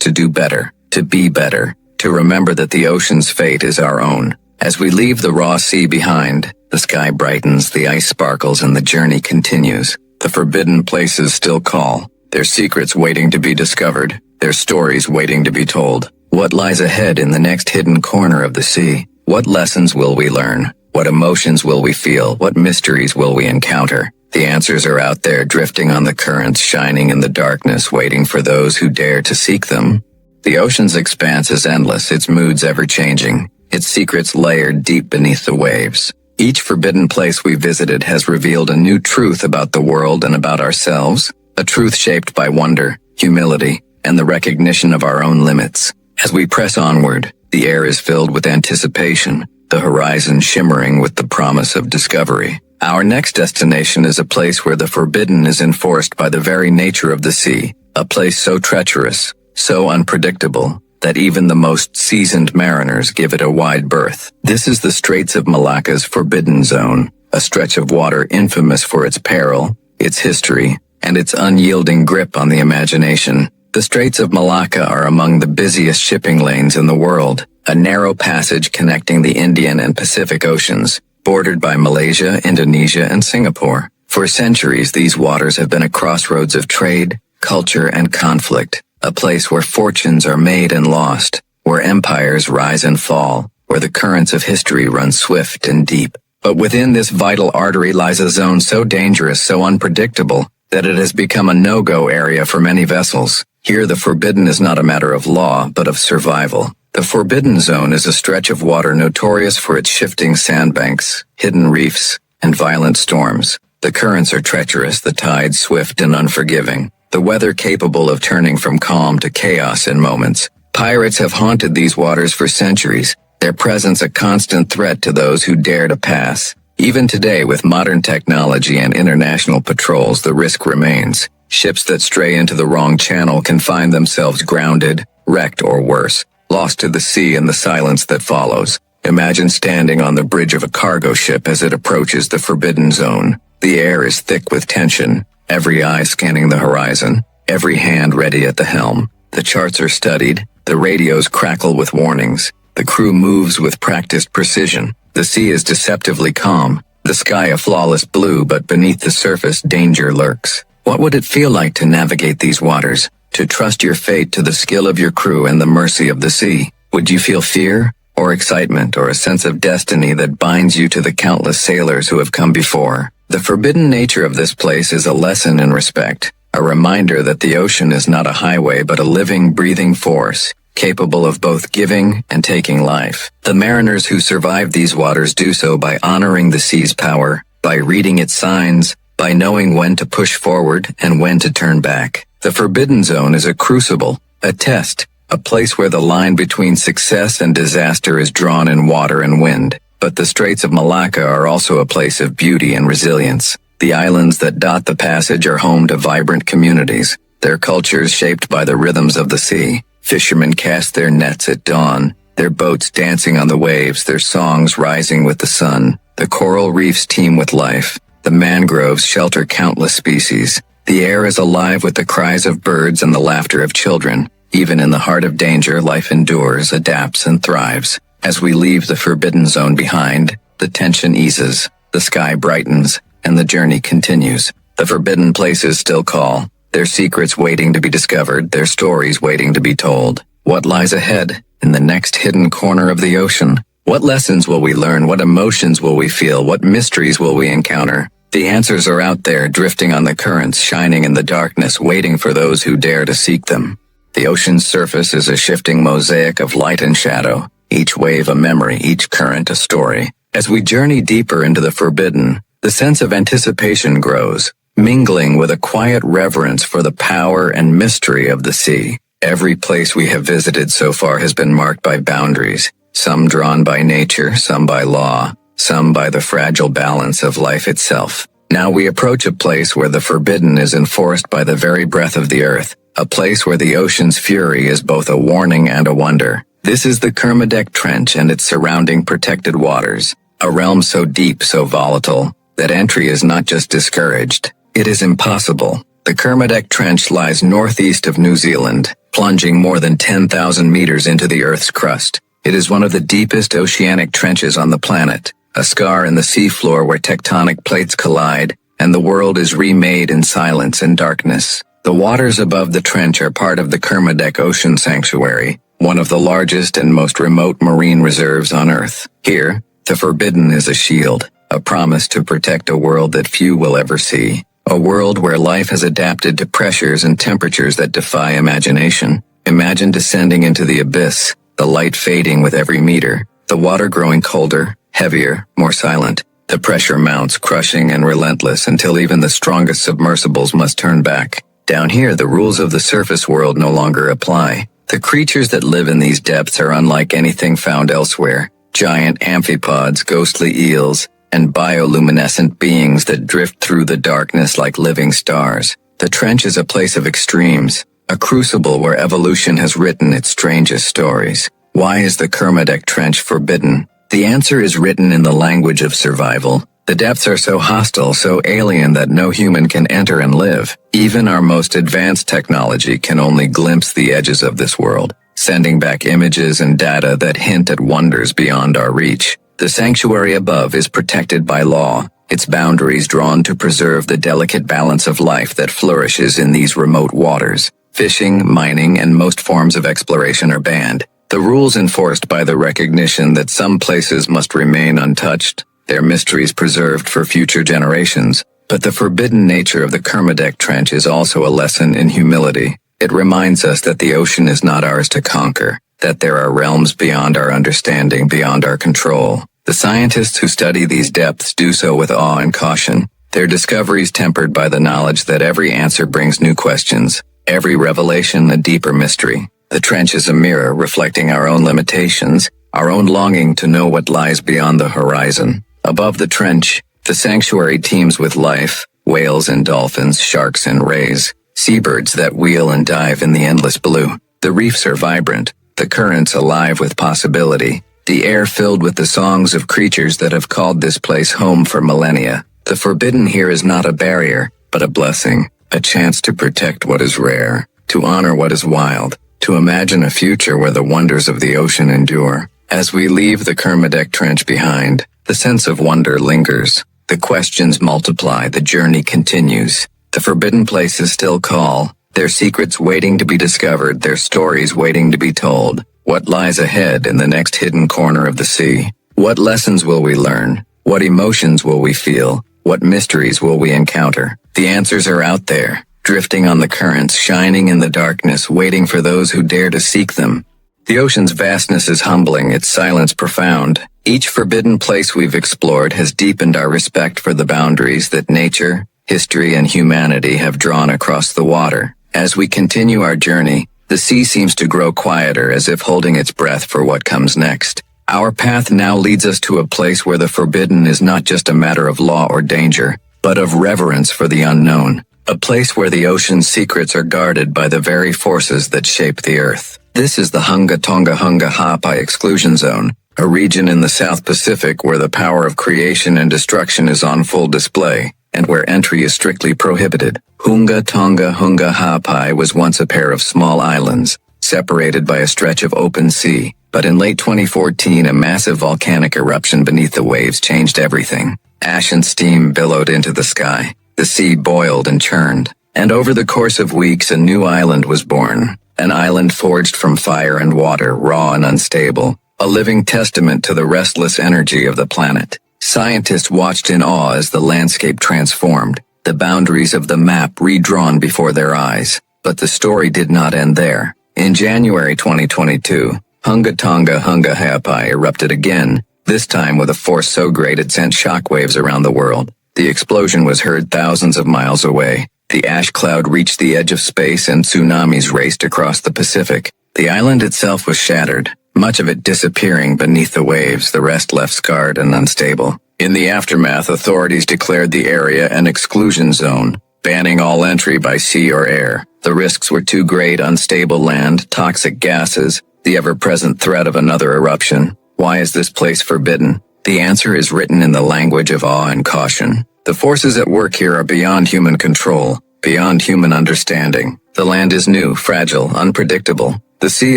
to do better, to be better, to remember that the ocean's fate is our own. As we leave the Ross Sea behind, the sky brightens, the ice sparkles, and the journey continues. The forbidden places still call, their secrets waiting to be discovered, their stories waiting to be told. What lies ahead in the next hidden corner of the sea? What lessons will we learn? What emotions will we feel? What mysteries will we encounter? The answers are out there, drifting on the currents, shining in the darkness, waiting for those who dare to seek them. The ocean's expanse is endless, its moods ever-changing, its secrets layered deep beneath the waves. Each forbidden place we visited has revealed a new truth about the world and about ourselves, a truth shaped by wonder, humility, and the recognition of our own limits. As we press onward, the air is filled with anticipation, the horizon shimmering with the promise of discovery. Our next destination is a place where the forbidden is enforced by the very nature of the sea, a place so treacherous, so unpredictable, that even the most seasoned mariners give it a wide berth. This is the Straits of Malacca's forbidden zone, a stretch of water infamous for its peril, its history, and its unyielding grip on the imagination. The Straits of Malacca are among the busiest shipping lanes in the world, a narrow passage connecting the Indian and Pacific Oceans, bordered by Malaysia, Indonesia, and Singapore. For centuries, these waters have been a crossroads of trade, culture, and conflict, a place where fortunes are made and lost, where empires rise and fall, where the currents of history run swift and deep. But within this vital artery lies a zone so dangerous, so unpredictable, that it has become a no-go area for many vessels. Here the forbidden is not a matter of law, but of survival. The forbidden zone is a stretch of water notorious for its shifting sandbanks, hidden reefs, and violent storms. The currents are treacherous, the tides swift and unforgiving, the weather capable of turning from calm to chaos in moments. Pirates have haunted these waters for centuries, their presence a constant threat to those who dare to pass. Even today, with modern technology and international patrols, the risk remains. Ships that stray into the wrong channel can find themselves grounded, wrecked, or worse, lost to the sea and the silence that follows. Imagine standing on the bridge of a cargo ship as it approaches the forbidden zone. The air is thick with tension, every eye scanning the horizon, every hand ready at the helm. The charts are studied, the radios crackle with warnings, the crew moves with practiced precision. The sea is deceptively calm, the sky a flawless blue, but beneath the surface danger lurks. What would it feel like to navigate these waters, to trust your fate to the skill of your crew and the mercy of the sea? Would you feel fear, or excitement, or a sense of destiny that binds you to the countless sailors who have come before? The forbidden nature of this place is a lesson in respect, a reminder that the ocean is not a highway but a living, breathing force, capable of both giving and taking life. The mariners who survive these waters do so by honoring the sea's power, by reading its signs, by knowing when to push forward and when to turn back. The forbidden zone is a crucible, a test, a place where the line between success and disaster is drawn in water and wind. But the Straits of Malacca are also a place of beauty and resilience. The islands that dot the passage are home to vibrant communities, their cultures shaped by the rhythms of the sea. Fishermen cast their nets at dawn, their boats dancing on the waves, their songs rising with the sun. The coral reefs teem with life. The mangroves shelter countless species. The air is alive with the cries of birds and the laughter of children. Even in the heart of danger, life endures, adapts, and thrives. As we leave the forbidden zone behind, the tension eases, the sky brightens, and the journey continues. The forbidden places still call, their secrets waiting to be discovered, their stories waiting to be told. What lies ahead, in the next hidden corner of the ocean? What lessons will we learn? What emotions will we feel? What mysteries will we encounter? The answers are out there, drifting on the currents, shining in the darkness, waiting for those who dare to seek them. The ocean's surface is a shifting mosaic of light and shadow, each wave a memory, each current a story. As we journey deeper into the forbidden, the sense of anticipation grows, mingling with a quiet reverence for the power and mystery of the sea. Every place we have visited so far has been marked by boundaries, some drawn by nature, some by law, some by the fragile balance of life itself. Now we approach a place where the forbidden is enforced by the very breath of the earth, a place where the ocean's fury is both a warning and a wonder. This is the Kermadec Trench and its surrounding protected waters, a realm so deep, so volatile, that entry is not just discouraged, it is impossible. The Kermadec Trench lies northeast of New Zealand, plunging more than 10,000 meters into the Earth's crust. It is one of the deepest oceanic trenches on the planet, a scar in the seafloor where tectonic plates collide, and the world is remade in silence and darkness. The waters above the trench are part of the Kermadec Ocean Sanctuary, one of the largest and most remote marine reserves on Earth. Here, the forbidden is a shield, a promise to protect a world that few will ever see, a world where life has adapted to pressures and temperatures that defy imagination. Imagine descending into the abyss, the light fading with every meter, the water growing colder, heavier, more silent. The pressure mounts, crushing and relentless until even the strongest submersibles must turn back. Down here, the rules of the surface world no longer apply. The creatures that live in these depths are unlike anything found elsewhere. Giant amphipods, ghostly eels, and bioluminescent beings that drift through the darkness like living stars. The trench is a place of extremes, a crucible where evolution has written its strangest stories. Why is the Kermadec Trench forbidden? The answer is written in the language of survival. The depths are so hostile, so alien that no human can enter and live. Even our most advanced technology can only glimpse the edges of this world, sending back images and data that hint at wonders beyond our reach. The sanctuary above is protected by law, its boundaries drawn to preserve the delicate balance of life that flourishes in these remote waters. Fishing, mining, and most forms of exploration are banned. The rules enforced by the recognition that some places must remain untouched, their mysteries preserved for future generations. But the forbidden nature of the Kermadec Trench is also a lesson in humility. It reminds us that the ocean is not ours to conquer, that there are realms beyond our understanding, beyond our control. The scientists who study these depths do so with awe and caution, their discoveries tempered by the knowledge that every answer brings new questions, every revelation a deeper mystery. The trench is a mirror reflecting our own limitations, our own longing to know what lies beyond the horizon. Above the trench, the sanctuary teems with life, whales and dolphins, sharks and rays, seabirds that wheel and dive in the endless blue. The reefs are vibrant, the currents alive with possibility, the air filled with the songs of creatures that have called this place home for millennia. The forbidden here is not a barrier, but a blessing, a chance to protect what is rare, to honor what is wild, to imagine a future where the wonders of the ocean endure. As we leave the Kermadec Trench behind, the sense of wonder lingers. The questions multiply, the journey continues. The forbidden places still call, their secrets waiting to be discovered, their stories waiting to be told. What lies ahead in the next hidden corner of the sea? What lessons will we learn? What emotions will we feel? What mysteries will we encounter? The answers are out there, drifting on the currents, shining in the darkness, waiting for those who dare to seek them. The ocean's vastness is humbling, its silence profound. Each forbidden place we've explored has deepened our respect for the boundaries that nature, history, and humanity have drawn across the water. As we continue our journey, the sea seems to grow quieter, as if holding its breath for what comes next. Our path now leads us to a place where the forbidden is not just a matter of law or danger, but of reverence for the unknown. A place where the ocean's secrets are guarded by the very forces that shape the earth. This is the Tonga Ha'apai exclusion zone, a region in the South Pacific where the power of creation and destruction is on full display, and where entry is strictly prohibited. Tonga Ha'apai was once a pair of small islands, separated by a stretch of open sea, but in late 2014 a massive volcanic eruption beneath the waves changed everything. Ash and steam billowed into the sky, the sea boiled and churned, and over the course of weeks a new island was born. An island forged from fire and water, raw and unstable, a living testament to the restless energy of the planet. Scientists watched in awe as the landscape transformed, the boundaries of the map redrawn before their eyes. But the story did not end there. In January 2022, Tonga Ha'apai erupted again, this time with a force so great it sent shockwaves around the world. The explosion was heard thousands of miles away. The ash cloud reached the edge of space and tsunamis raced across the Pacific. The island itself was shattered, much of it disappearing beneath the waves, the rest left scarred and unstable. In the aftermath, authorities declared the area an exclusion zone, banning all entry by sea or air. The risks were too great: unstable land, toxic gases, the ever-present threat of another eruption. Why is this place forbidden? The answer is written in the language of awe and caution. The forces at work here are beyond human control, beyond human understanding. The land is new, fragile, unpredictable. The sea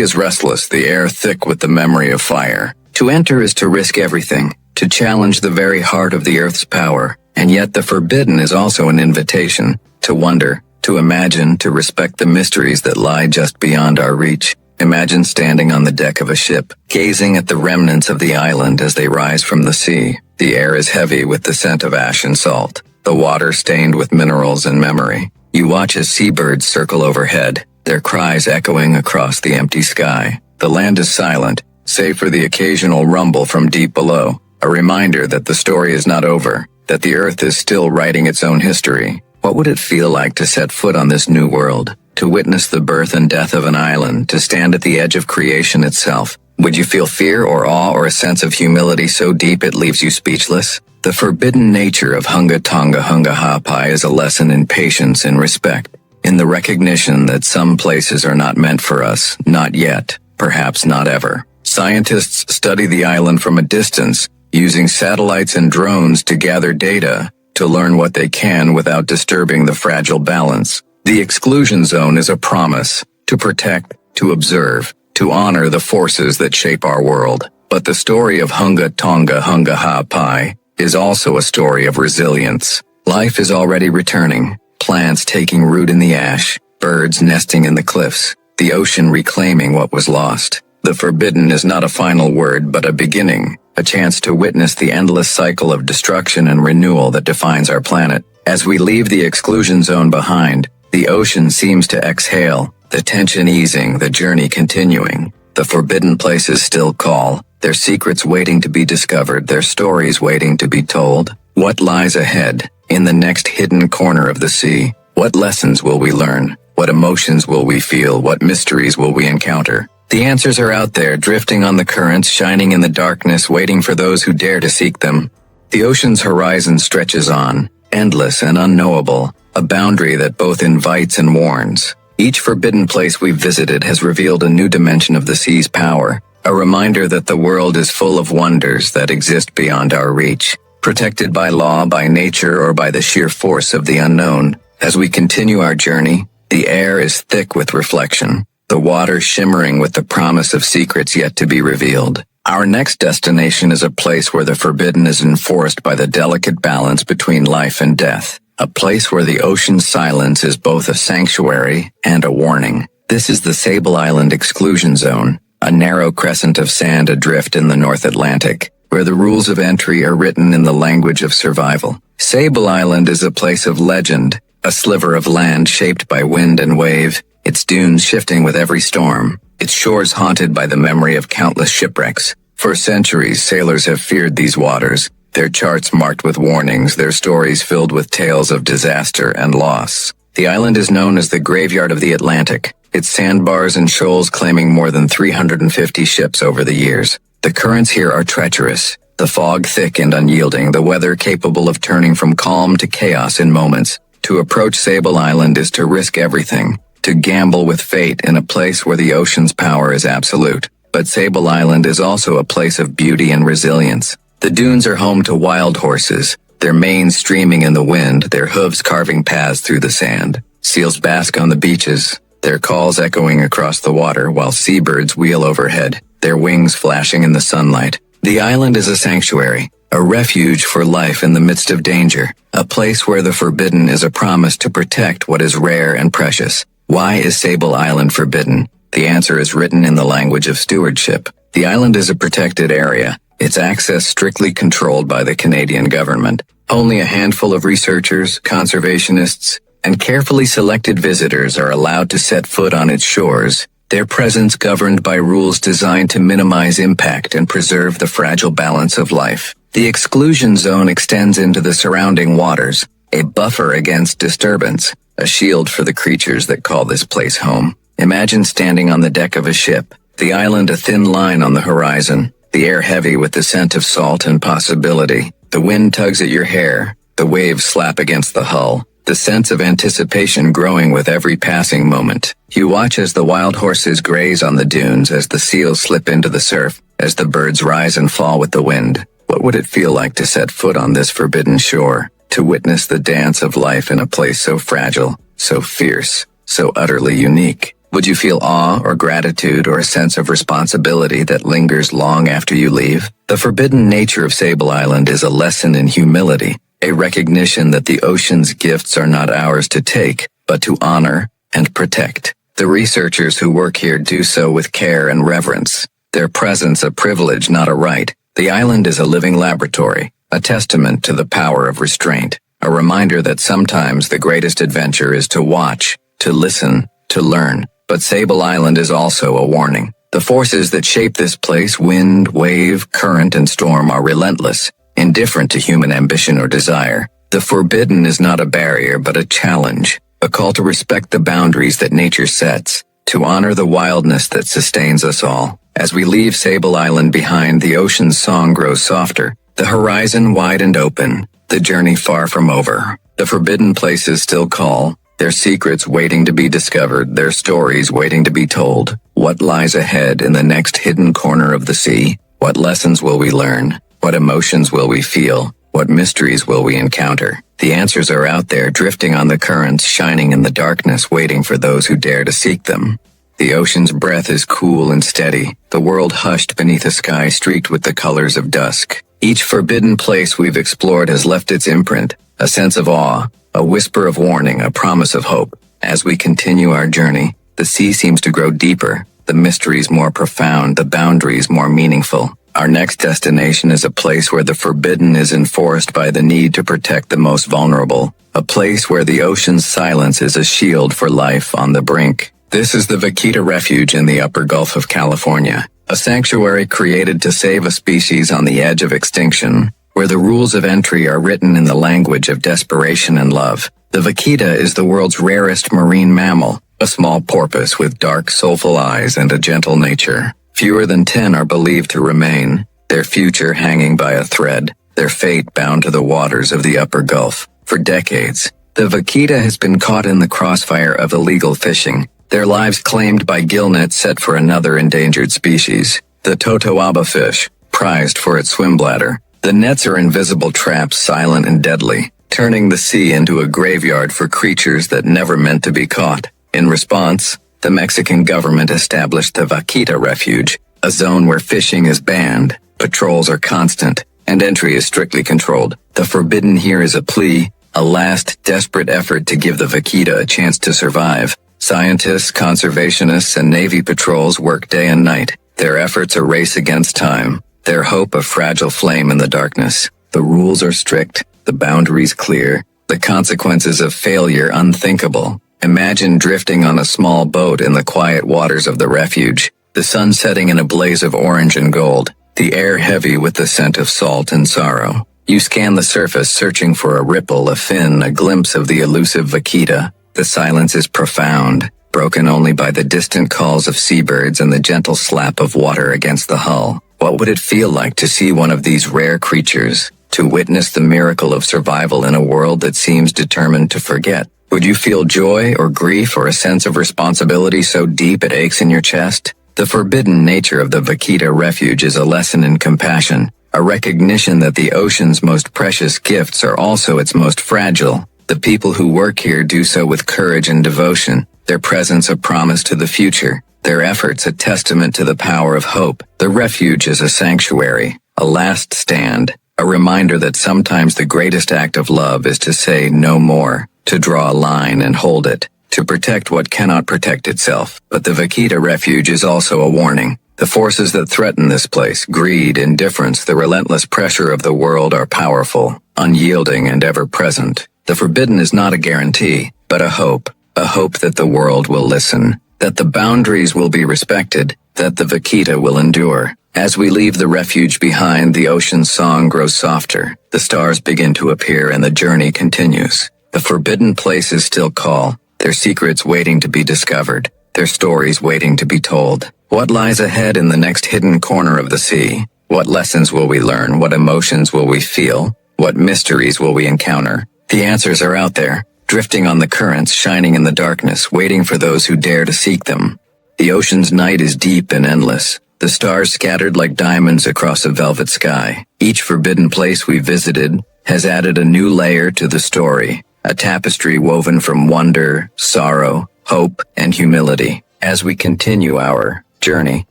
is restless, the air thick with the memory of fire. To enter is to risk everything, to challenge the very heart of the earth's power. And yet the forbidden is also an invitation to wonder, to imagine, to respect the mysteries that lie just beyond our reach. Imagine standing on the deck of a ship, gazing at the remnants of the island as they rise from the sea. The air is heavy with the scent of ash and salt, the water stained with minerals and memory. You watch as seabirds circle overhead, their cries echoing across the empty sky. The land is silent, save for the occasional rumble from deep below, a reminder that the story is not over, that the earth is still writing its own history. What would it feel like to set foot on this new world? To witness the birth and death of an island, to stand at the edge of creation itself? Would you feel fear or awe or a sense of humility so deep it leaves you speechless? The forbidden nature of Hunga Tonga Hunga Hapai is a lesson in patience and respect, in the recognition that some places are not meant for us, not yet, perhaps not ever. Scientists study the island from a distance, using satellites and drones to gather data, to learn what they can without disturbing the fragile balance. The exclusion zone is a promise, to protect, to observe, to honor the forces that shape our world. But the story of Hunga Tonga Hunga Hapai is also a story of resilience. Life is already returning, plants taking root in the ash, birds nesting in the cliffs, the ocean reclaiming what was lost. The forbidden is not a final word but a beginning, a chance to witness the endless cycle of destruction and renewal that defines our planet. As we leave the exclusion zone behind, the ocean seems to exhale, the tension easing, the journey continuing. The forbidden places still call, their secrets waiting to be discovered, their stories waiting to be told. What lies ahead, in the next hidden corner of the sea? What lessons will we learn? What emotions will we feel? What mysteries will we encounter? The answers are out there, drifting on the currents, shining in the darkness, waiting for those who dare to seek them. The ocean's horizon stretches on, endless and unknowable, a boundary that both invites and warns. Each forbidden place we've visited has revealed a new dimension of the sea's power, a reminder that the world is full of wonders that exist beyond our reach, protected by law, by nature, or by the sheer force of the unknown. As we continue our journey, the air is thick with reflection, the water shimmering with the promise of secrets yet to be revealed. Our next destination is a place where the forbidden is enforced by the delicate balance between life and death, a place where the ocean's silence is both a sanctuary and a warning. This is the Sable Island Exclusion Zone, a narrow crescent of sand adrift in the North Atlantic, where the rules of entry are written in the language of survival. Sable Island is a place of legend, a sliver of land shaped by wind and wave, its dunes shifting with every storm, its shores haunted by the memory of countless shipwrecks. For centuries, sailors have feared these waters, their charts marked with warnings, their stories filled with tales of disaster and loss. The island is known as the graveyard of the Atlantic, its sandbars and shoals claiming more than 350 ships over the years. The currents here are treacherous, the fog thick and unyielding, the weather capable of turning from calm to chaos in moments. To approach Sable Island is to risk everything, to gamble with fate in a place where the ocean's power is absolute. But Sable Island is also a place of beauty and resilience. The dunes are home to wild horses, their manes streaming in the wind, their hooves carving paths through the sand. Seals bask on the beaches, their calls echoing across the water while seabirds wheel overhead, their wings flashing in the sunlight. The island is a sanctuary, a refuge for life in the midst of danger, a place where the forbidden is a promise to protect what is rare and precious. Why is Sable Island forbidden? The answer is written in the language of stewardship. The island is a protected area, its access strictly controlled by the Canadian government. Only a handful of researchers, conservationists, and carefully selected visitors are allowed to set foot on its shores, their presence governed by rules designed to minimize impact and preserve the fragile balance of life. The exclusion zone extends into the surrounding waters, a buffer against disturbance, a shield for the creatures that call this place home. Imagine standing on the deck of a ship, the island a thin line on the horizon, the air heavy with the scent of salt and possibility. The wind tugs at your hair, the waves slap against the hull, the sense of anticipation growing with every passing moment. You watch as the wild horses graze on the dunes, as the seals slip into the surf, as the birds rise and fall with the wind. What would it feel like to set foot on this forbidden shore, to witness the dance of life in a place so fragile, so fierce, so utterly unique? Would you feel awe or gratitude or a sense of responsibility that lingers long after you leave? The forbidden nature of Sable Island is a lesson in humility, a recognition that the ocean's gifts are not ours to take, but to honor and protect. The researchers who work here do so with care and reverence, their presence a privilege, not a right. The island is a living laboratory, a testament to the power of restraint, a reminder that sometimes the greatest adventure is to watch, to listen, to learn. But Sable Island is also a warning. The forces that shape this place, wind, wave, current, and storm, are relentless, indifferent to human ambition or desire. The forbidden is not a barrier but a challenge, a call to respect the boundaries that nature sets, to honor the wildness that sustains us all. As we leave Sable Island behind, the ocean's song grows softer, the horizon wide and open, the journey far from over. The forbidden places still call, their secrets waiting to be discovered, their stories waiting to be told. What lies ahead in the next hidden corner of the sea? What lessons will we learn? What emotions will we feel? What mysteries will we encounter? The answers are out there, drifting on the currents, shining in the darkness, waiting for those who dare to seek them. The ocean's breath is cool and steady, the world hushed beneath a sky streaked with the colors of dusk. Each forbidden place we've explored has left its imprint, a sense of awe, a whisper of warning, a promise of hope. As we continue our journey, the sea seems to grow deeper, the mysteries more profound, the boundaries more meaningful. Our next destination is a place where the forbidden is enforced by the need to protect the most vulnerable, a place where the ocean's silence is a shield for life on the brink. This is the Vaquita Refuge in the Upper Gulf of California, a sanctuary created to save a species on the edge of extinction, where the rules of entry are written in the language of desperation and love. The vaquita is the world's rarest marine mammal, a small porpoise with dark, soulful eyes and a gentle nature. Fewer than 10 are believed to remain, their future hanging by a thread, their fate bound to the waters of the Upper Gulf. For decades, the vaquita has been caught in the crossfire of illegal fishing, their lives claimed by gill nets set for another endangered species, the totoaba fish, prized for its swim bladder. The nets are invisible traps, silent and deadly, turning the sea into a graveyard for creatures that never meant to be caught. In response, the Mexican government established the Vaquita Refuge, a zone where fishing is banned, patrols are constant, and entry is strictly controlled. The forbidden here is a plea, a last desperate effort to give the vaquita a chance to survive. Scientists, conservationists, and Navy patrols work day and night, their efforts a race against time, their hope a fragile flame in the darkness. The rules are strict, the boundaries clear, the consequences of failure unthinkable. Imagine drifting on a small boat in the quiet waters of the refuge, the sun setting in a blaze of orange and gold, the air heavy with the scent of salt and sorrow. You scan the surface searching for a ripple, a fin, a glimpse of the elusive vaquita. The silence is profound, broken only by the distant calls of seabirds and the gentle slap of water against the hull. What would it feel like to see one of these rare creatures, to witness the miracle of survival in a world that seems determined to forget? Would you feel joy or grief or a sense of responsibility so deep it aches in your chest? The forbidden nature of the Vaquita Refuge is a lesson in compassion, a recognition that the ocean's most precious gifts are also its most fragile. The people who work here do so with courage and devotion, their presence a promise to the future, their efforts a testament to the power of hope. The refuge is a sanctuary, a last stand, a reminder that sometimes the greatest act of love is to say no more, to draw a line and hold it, to protect what cannot protect itself. But the Vaquita Refuge is also a warning. The forces that threaten this place, greed, indifference, the relentless pressure of the world are powerful, unyielding, and ever-present. The forbidden is not a guarantee, but a hope that the world will listen, that the boundaries will be respected, that the vaquita will endure. As we leave the refuge behind, the ocean's song grows softer, the stars begin to appear, and the journey continues. The forbidden places still call, their secrets waiting to be discovered, their stories waiting to be told. What lies ahead in the next hidden corner of the sea? What lessons will we learn? What emotions will we feel? What mysteries will we encounter? The answers are out there, drifting on the currents, shining in the darkness, waiting for those who dare to seek them. The ocean's night is deep and endless, the stars scattered like diamonds across a velvet sky. Each forbidden place we visited has added a new layer to the story, a tapestry woven from wonder, sorrow, hope, and humility. As we continue our journey,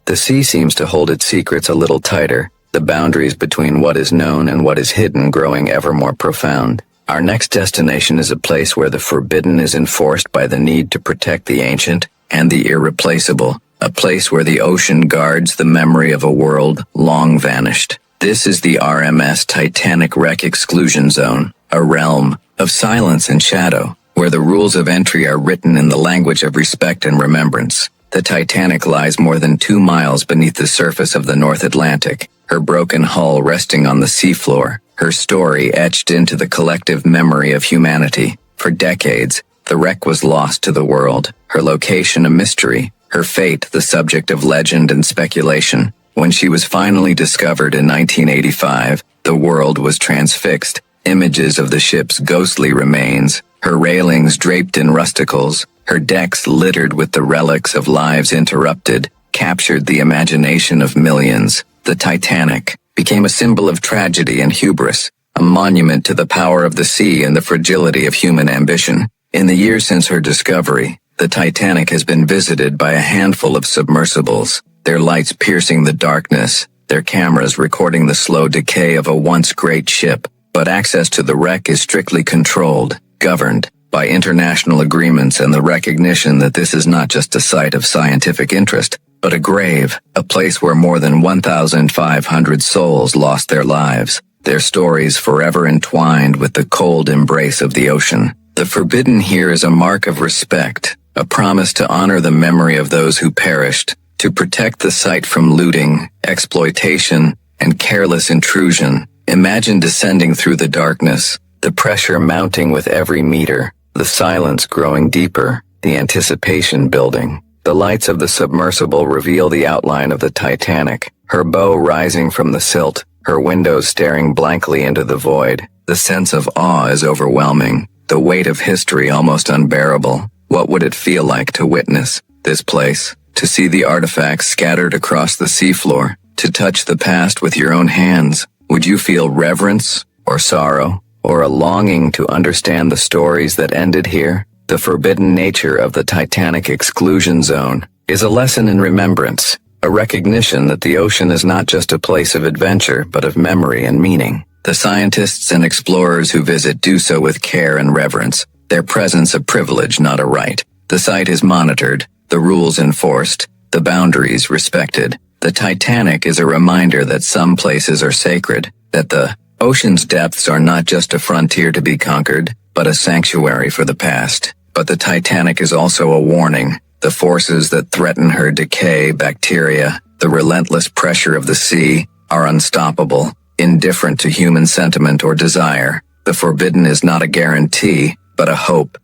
the sea seems to hold its secrets a little tighter, the boundaries between what is known and what is hidden growing ever more profound. Our next destination is a place where the forbidden is enforced by the need to protect the ancient and the irreplaceable, a place where the ocean guards the memory of a world long vanished. This is the RMS Titanic Wreck Exclusion Zone, a realm of silence and shadow, where the rules of entry are written in the language of respect and remembrance. The Titanic lies more than 2 miles beneath the surface of the North Atlantic, her broken hull resting on the seafloor, her story etched into the collective memory of humanity. For decades, the wreck was lost to the world, her location a mystery, her fate the subject of legend and speculation. When she was finally discovered in 1985, the world was transfixed. Images of the ship's ghostly remains, her railings draped in rusticles, her decks littered with the relics of lives interrupted, captured the imagination of millions. The Titanic became a symbol of tragedy and hubris, a monument to the power of the sea and the fragility of human ambition. In the years since her discovery, the Titanic has been visited by a handful of submersibles, their lights piercing the darkness, their cameras recording the slow decay of a once great ship. But access to the wreck is strictly controlled, governed by international agreements and the recognition that this is not just a site of scientific interest, but a grave, a place where more than 1,500 souls lost their lives, their stories forever entwined with the cold embrace of the ocean. The forbidden here is a mark of respect, a promise to honor the memory of those who perished, to protect the site from looting, exploitation, and careless intrusion. Imagine descending through the darkness, the pressure mounting with every meter, the silence growing deeper, the anticipation building. The lights of the submersible reveal the outline of the Titanic, her bow rising from the silt, her windows staring blankly into the void. The sense of awe is overwhelming, the weight of history almost unbearable. What would it feel like to witness this place, to see the artifacts scattered across the seafloor, to touch the past with your own hands? Would you feel reverence, or sorrow, or a longing to understand the stories that ended here? The forbidden nature of the Titanic exclusion zone is a lesson in remembrance, a recognition that the ocean is not just a place of adventure, but of memory and meaning. The scientists and explorers who visit do so with care and reverence, their presence a privilege, not a right. The site is monitored, the rules enforced, the boundaries respected. The Titanic is a reminder that some places are sacred, that the ocean's depths are not just a frontier to be conquered, but a sanctuary for the past. But the Titanic is also a warning. The forces that threaten her decay, bacteria, the relentless pressure of the sea, are unstoppable, indifferent to human sentiment or desire. The forbidden is not a guarantee, but a hope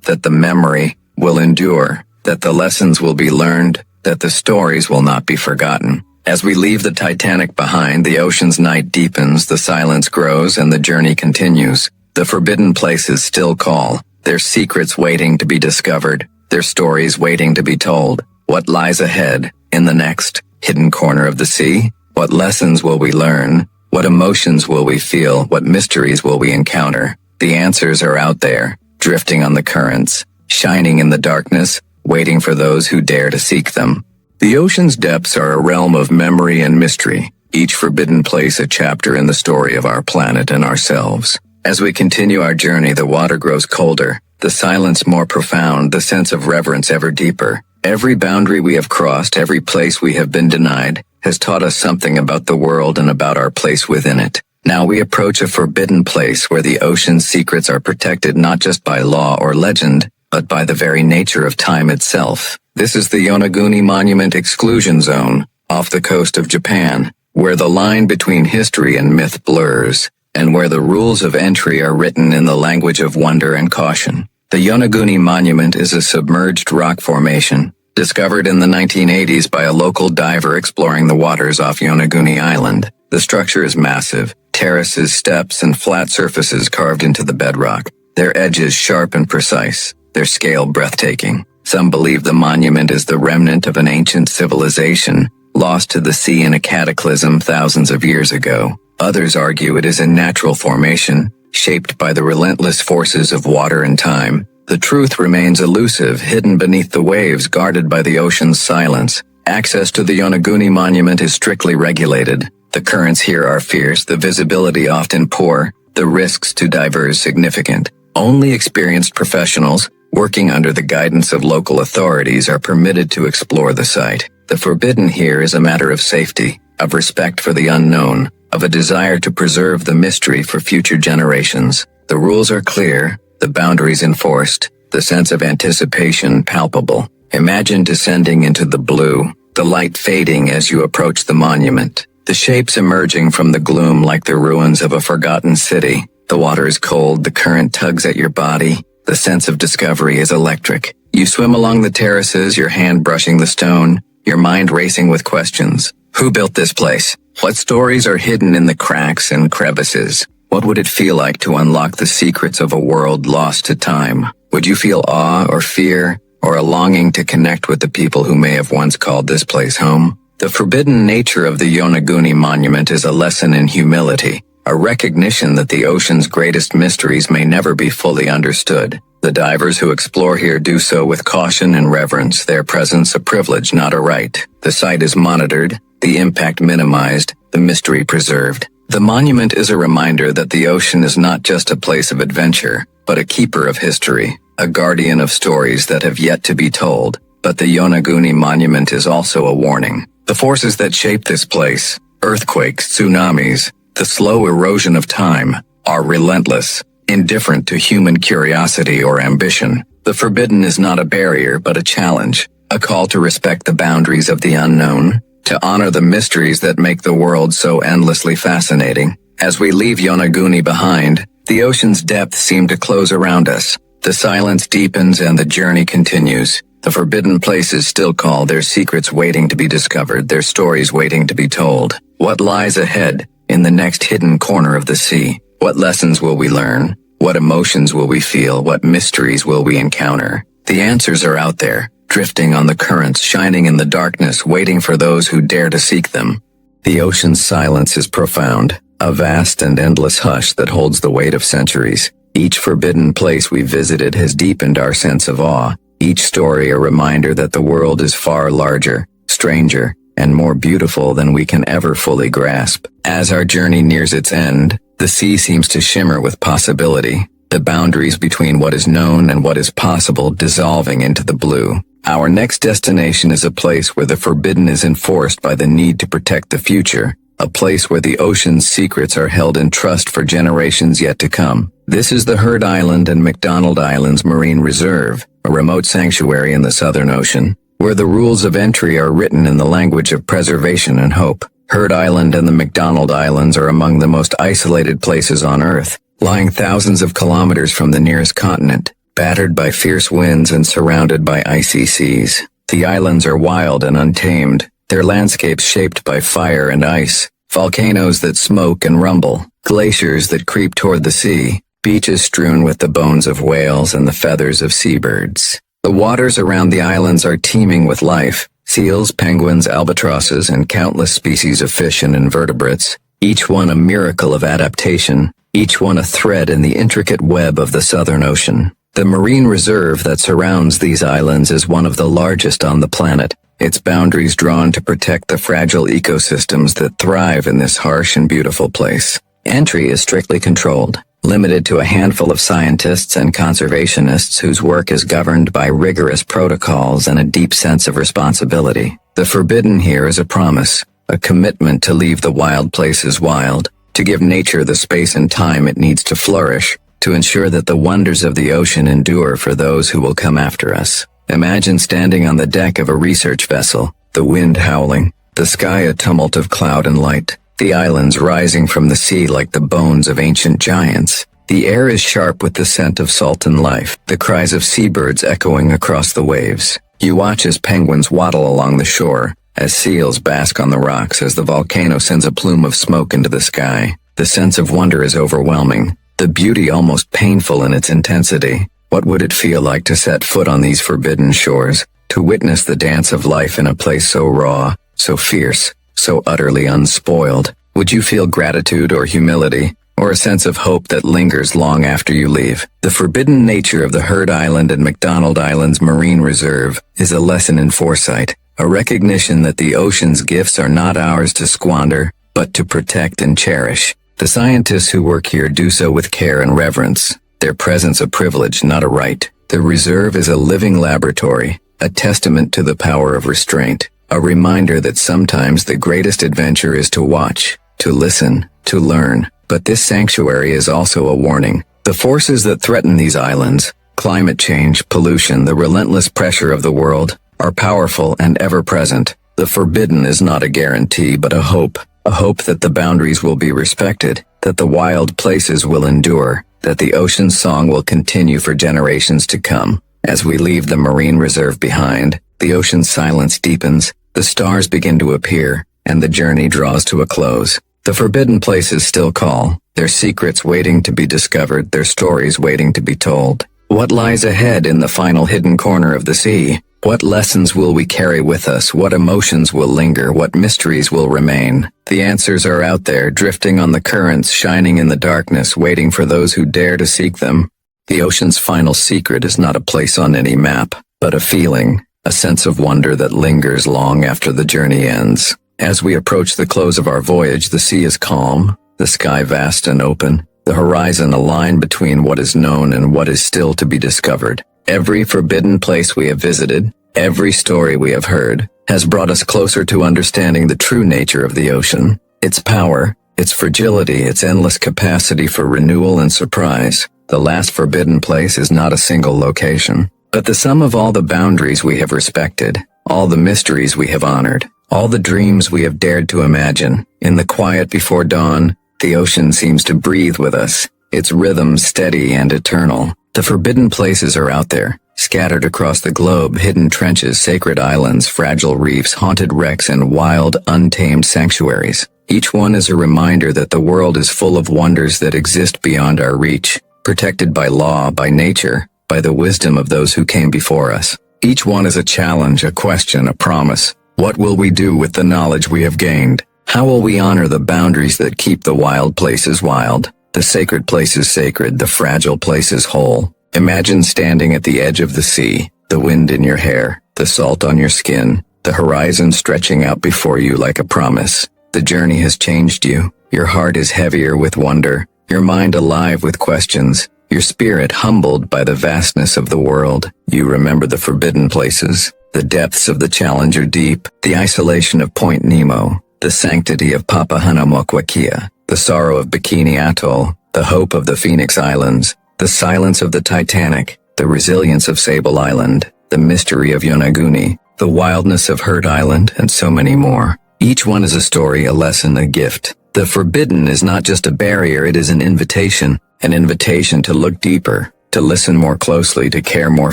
that the memory will endure, that the lessons will be learned, that the stories will not be forgotten. As we leave the Titanic behind, the ocean's night deepens, the silence grows, and the journey continues. The forbidden places still call, their secrets waiting to be discovered, their stories waiting to be told. What lies ahead, in the next hidden corner of the sea? What lessons will we learn? What emotions will we feel? What mysteries will we encounter? The answers are out there, drifting on the currents, shining in the darkness, waiting for those who dare to seek them. The ocean's depths are a realm of memory and mystery, each forbidden place a chapter in the story of our planet and ourselves. As we continue our journey, the water grows colder, the silence more profound, the sense of reverence ever deeper. Every boundary we have crossed, every place we have been denied, has taught us something about the world and about our place within it. Now we approach a forbidden place where the ocean's secrets are protected not just by law or legend, but by the very nature of time itself. This is the Yonaguni Monument Exclusion Zone, off the coast of Japan, where the line between history and myth blurs, and where the rules of entry are written in the language of wonder and caution. The Yonaguni Monument is a submerged rock formation, discovered in the 1980s by a local diver exploring the waters off Yonaguni Island. The structure is massive, terraces, steps, and flat surfaces carved into the bedrock, their edges sharp and precise, their scale breathtaking. Some believe the monument is the remnant of an ancient civilization, lost to the sea in a cataclysm thousands of years ago. Others argue it is a natural formation, shaped by the relentless forces of water and time. The truth remains elusive, hidden beneath the waves, guarded by the ocean's silence. Access to the Yonaguni Monument is strictly regulated. The currents here are fierce, the visibility often poor, the risks to divers significant. Only experienced professionals, working under the guidance of local authorities, are permitted to explore the site. The forbidden here is a matter of safety, of respect for the unknown, of a desire to preserve the mystery for future generations. The rules are clear, the boundaries enforced, the sense of anticipation palpable. Imagine descending into the blue, the light fading as you approach the monument. the shapes emerging from the gloom like the ruins of a forgotten city. The water is cold, the current tugs at your body. The sense of discovery is electric. You swim along the terraces, your hand brushing the stone, your mind racing with questions. Who built this place? What stories are hidden in the cracks and crevices? What would it feel like to unlock the secrets of a world lost to time? Would you feel awe or fear, or a longing to connect with the people who may have once called this place home? The forbidden nature of the Yonaguni Monument is a lesson in humility, a recognition that the ocean's greatest mysteries may never be fully understood. The divers who explore here do so with caution and reverence, their presence a privilege, not a right. The site is monitored, the impact minimized, the mystery preserved. The monument is a reminder that the ocean is not just a place of adventure, but a keeper of history, a guardian of stories that have yet to be told. But the Yonaguni Monument is also a warning. The forces that shape this place, earthquakes, tsunamis, the slow erosion of time, are relentless, indifferent to human curiosity or ambition. The forbidden is not a barrier but a challenge, a call to respect the boundaries of the unknown, to honor the mysteries that make the world so endlessly fascinating. As we leave Yonaguni behind, the ocean's depths seem to close around us. The silence deepens and the journey continues. The forbidden places still call, their secrets waiting to be discovered, their stories waiting to be told. What lies ahead in the next hidden corner of the sea? What lessons will we learn? What emotions will we feel? What mysteries will we encounter? The answers are out there, drifting on the currents, shining in the darkness, waiting for those who dare to seek them. The ocean's silence is profound, a vast and endless hush that holds the weight of centuries. Each forbidden place we visited has deepened our sense of awe, each story a reminder that the world is far larger, stranger, and more beautiful than we can ever fully grasp. As our journey nears its end, the sea seems to shimmer with possibility, the boundaries between what is known and what is possible dissolving into the blue. Our next destination is a place where the forbidden is enforced by the need to protect the future, a place where the ocean's secrets are held in trust for generations yet to come. This is the Heard Island and McDonald Islands Marine Reserve, a remote sanctuary in the Southern Ocean, where the rules of entry are written in the language of preservation and hope. Heard Island and the McDonald Islands are among the most isolated places on Earth, lying thousands of kilometers from the nearest continent, battered by fierce winds and surrounded by icy seas. The islands are wild and untamed, their landscapes shaped by fire and ice, volcanoes that smoke and rumble, glaciers that creep toward the sea, beaches strewn with the bones of whales and the feathers of seabirds. The waters around the islands are teeming with life, seals, penguins, albatrosses, and countless species of fish and invertebrates, each one a miracle of adaptation, each one a thread in the intricate web of the Southern Ocean. The marine reserve that surrounds these islands is one of the largest on the planet, its boundaries drawn to protect the fragile ecosystems that thrive in this harsh and beautiful place. Entry is strictly controlled, limited to a handful of scientists and conservationists whose work is governed by rigorous protocols and a deep sense of responsibility. The forbidden here is a promise, a commitment to leave the wild places wild, to give nature the space and time it needs to flourish, to ensure that the wonders of the ocean endure for those who will come after us. Imagine standing on the deck of a research vessel, the wind howling, the sky a tumult of cloud and light, the islands rising from the sea like the bones of ancient giants. The air is sharp with the scent of salt and life, the cries of seabirds echoing across the waves. You watch as penguins waddle along the shore, as seals bask on the rocks, as the volcano sends a plume of smoke into the sky. The sense of wonder is overwhelming, the beauty almost painful in its intensity. What would it feel like to set foot on these forbidden shores, to witness the dance of life in a place so raw, so fierce, so utterly unspoiled? Would you feel gratitude or humility, or a sense of hope that lingers long after you leave? The forbidden nature of the Heard Island and McDonald Islands Marine Reserve is a lesson in foresight, a recognition that the ocean's gifts are not ours to squander, but to protect and cherish. The scientists who work here do so with care and reverence, their presence a privilege, not a right. The reserve is a living laboratory, a testament to the power of restraint, a reminder that sometimes the greatest adventure is to watch, to listen, to learn. But this sanctuary is also a warning. The forces that threaten these islands, climate change, pollution, the relentless pressure of the world, are powerful and ever present. The forbidden is not a guarantee but a hope, a hope that the boundaries will be respected, that the wild places will endure, that the ocean's song will continue for generations to come. As we leave the marine reserve behind, the ocean's silence deepens, the stars begin to appear, and the journey draws to a close. The forbidden places still call, their secrets waiting to be discovered, their stories waiting to be told. What lies ahead in the final hidden corner of the sea? What lessons will we carry with us? What emotions will linger? What mysteries will remain? The answers are out there, drifting on the currents, shining in the darkness, waiting for those who dare to seek them. The ocean's final secret is not a place on any map, but a feeling, a sense of wonder that lingers long after the journey ends. As we approach the close of our voyage, the sea is calm, the sky vast and open, the horizon a line between what is known and what is still to be discovered. Every forbidden place we have visited, every story we have heard, has brought us closer to understanding the true nature of the ocean, its power, its fragility, its endless capacity for renewal and surprise. The last forbidden place is not a single location, but the sum of all the boundaries we have respected, all the mysteries we have honored, all the dreams we have dared to imagine. In the quiet before dawn, the ocean seems to breathe with us, its rhythm steady and eternal. The forbidden places are out there, scattered across the globe, hidden trenches, sacred islands, fragile reefs, haunted wrecks, and wild, untamed sanctuaries. Each one is a reminder that the world is full of wonders that exist beyond our reach, protected by law, by nature, by the wisdom of those who came before us. Each one is a challenge, a question, a promise. What will we do with the knowledge we have gained? How will we honor the boundaries that keep the wild places wild, the sacred places sacred, the fragile places whole? Imagine standing at the edge of the sea, the wind in your hair, the salt on your skin, the horizon stretching out before you like a promise. The journey has changed you. Your heart is heavier with wonder, your mind alive with questions, your spirit humbled by the vastness of the world. You remember the forbidden places, the depths of the Challenger Deep, the isolation of Point Nemo, the sanctity of Papahanaumokuakea, the sorrow of Bikini Atoll, the hope of the Phoenix Islands, the silence of the Titanic, the resilience of Sable Island, the mystery of Yonaguni, the wildness of Hurt Island, and so many more. Each one is a story, a lesson, a gift. The forbidden is not just a barrier, it is an invitation to look deeper, to listen more closely, to care more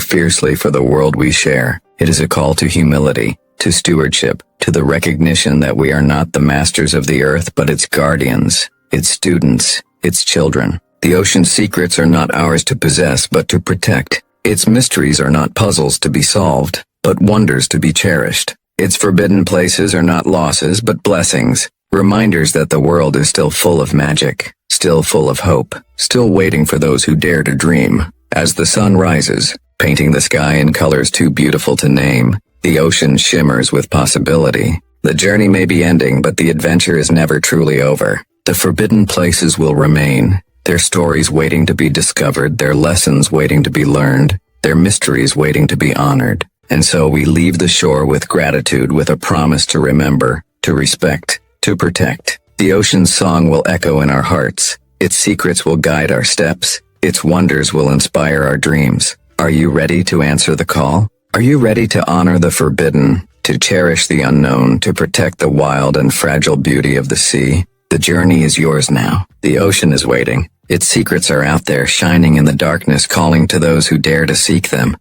fiercely for the world we share. It is a call to humility, to stewardship, to the recognition that we are not the masters of the earth, but its guardians, its students, its children. The ocean's secrets are not ours to possess, but to protect. Its mysteries are not puzzles to be solved, but wonders to be cherished. Its forbidden places are not losses, but blessings, reminders that the world is still full of magic, still full of hope, still waiting for those who dare to dream. As the sun rises, painting the sky in colors too beautiful to name, the ocean shimmers with possibility. The journey may be ending, but the adventure is never truly over. The forbidden places will remain, their stories waiting to be discovered, their lessons waiting to be learned, their mysteries waiting to be honored. And so we leave the shore with gratitude, with a promise to remember, to respect, to protect. The ocean's song will echo in our hearts. Its secrets will guide our steps. Its wonders will inspire our dreams. Are you ready to answer the call? Are you ready to honor the forbidden, to cherish the unknown, to protect the wild and fragile beauty of the sea? The journey is yours now. The ocean is waiting. Its secrets are out there, shining in the darkness, calling to those who dare to seek them.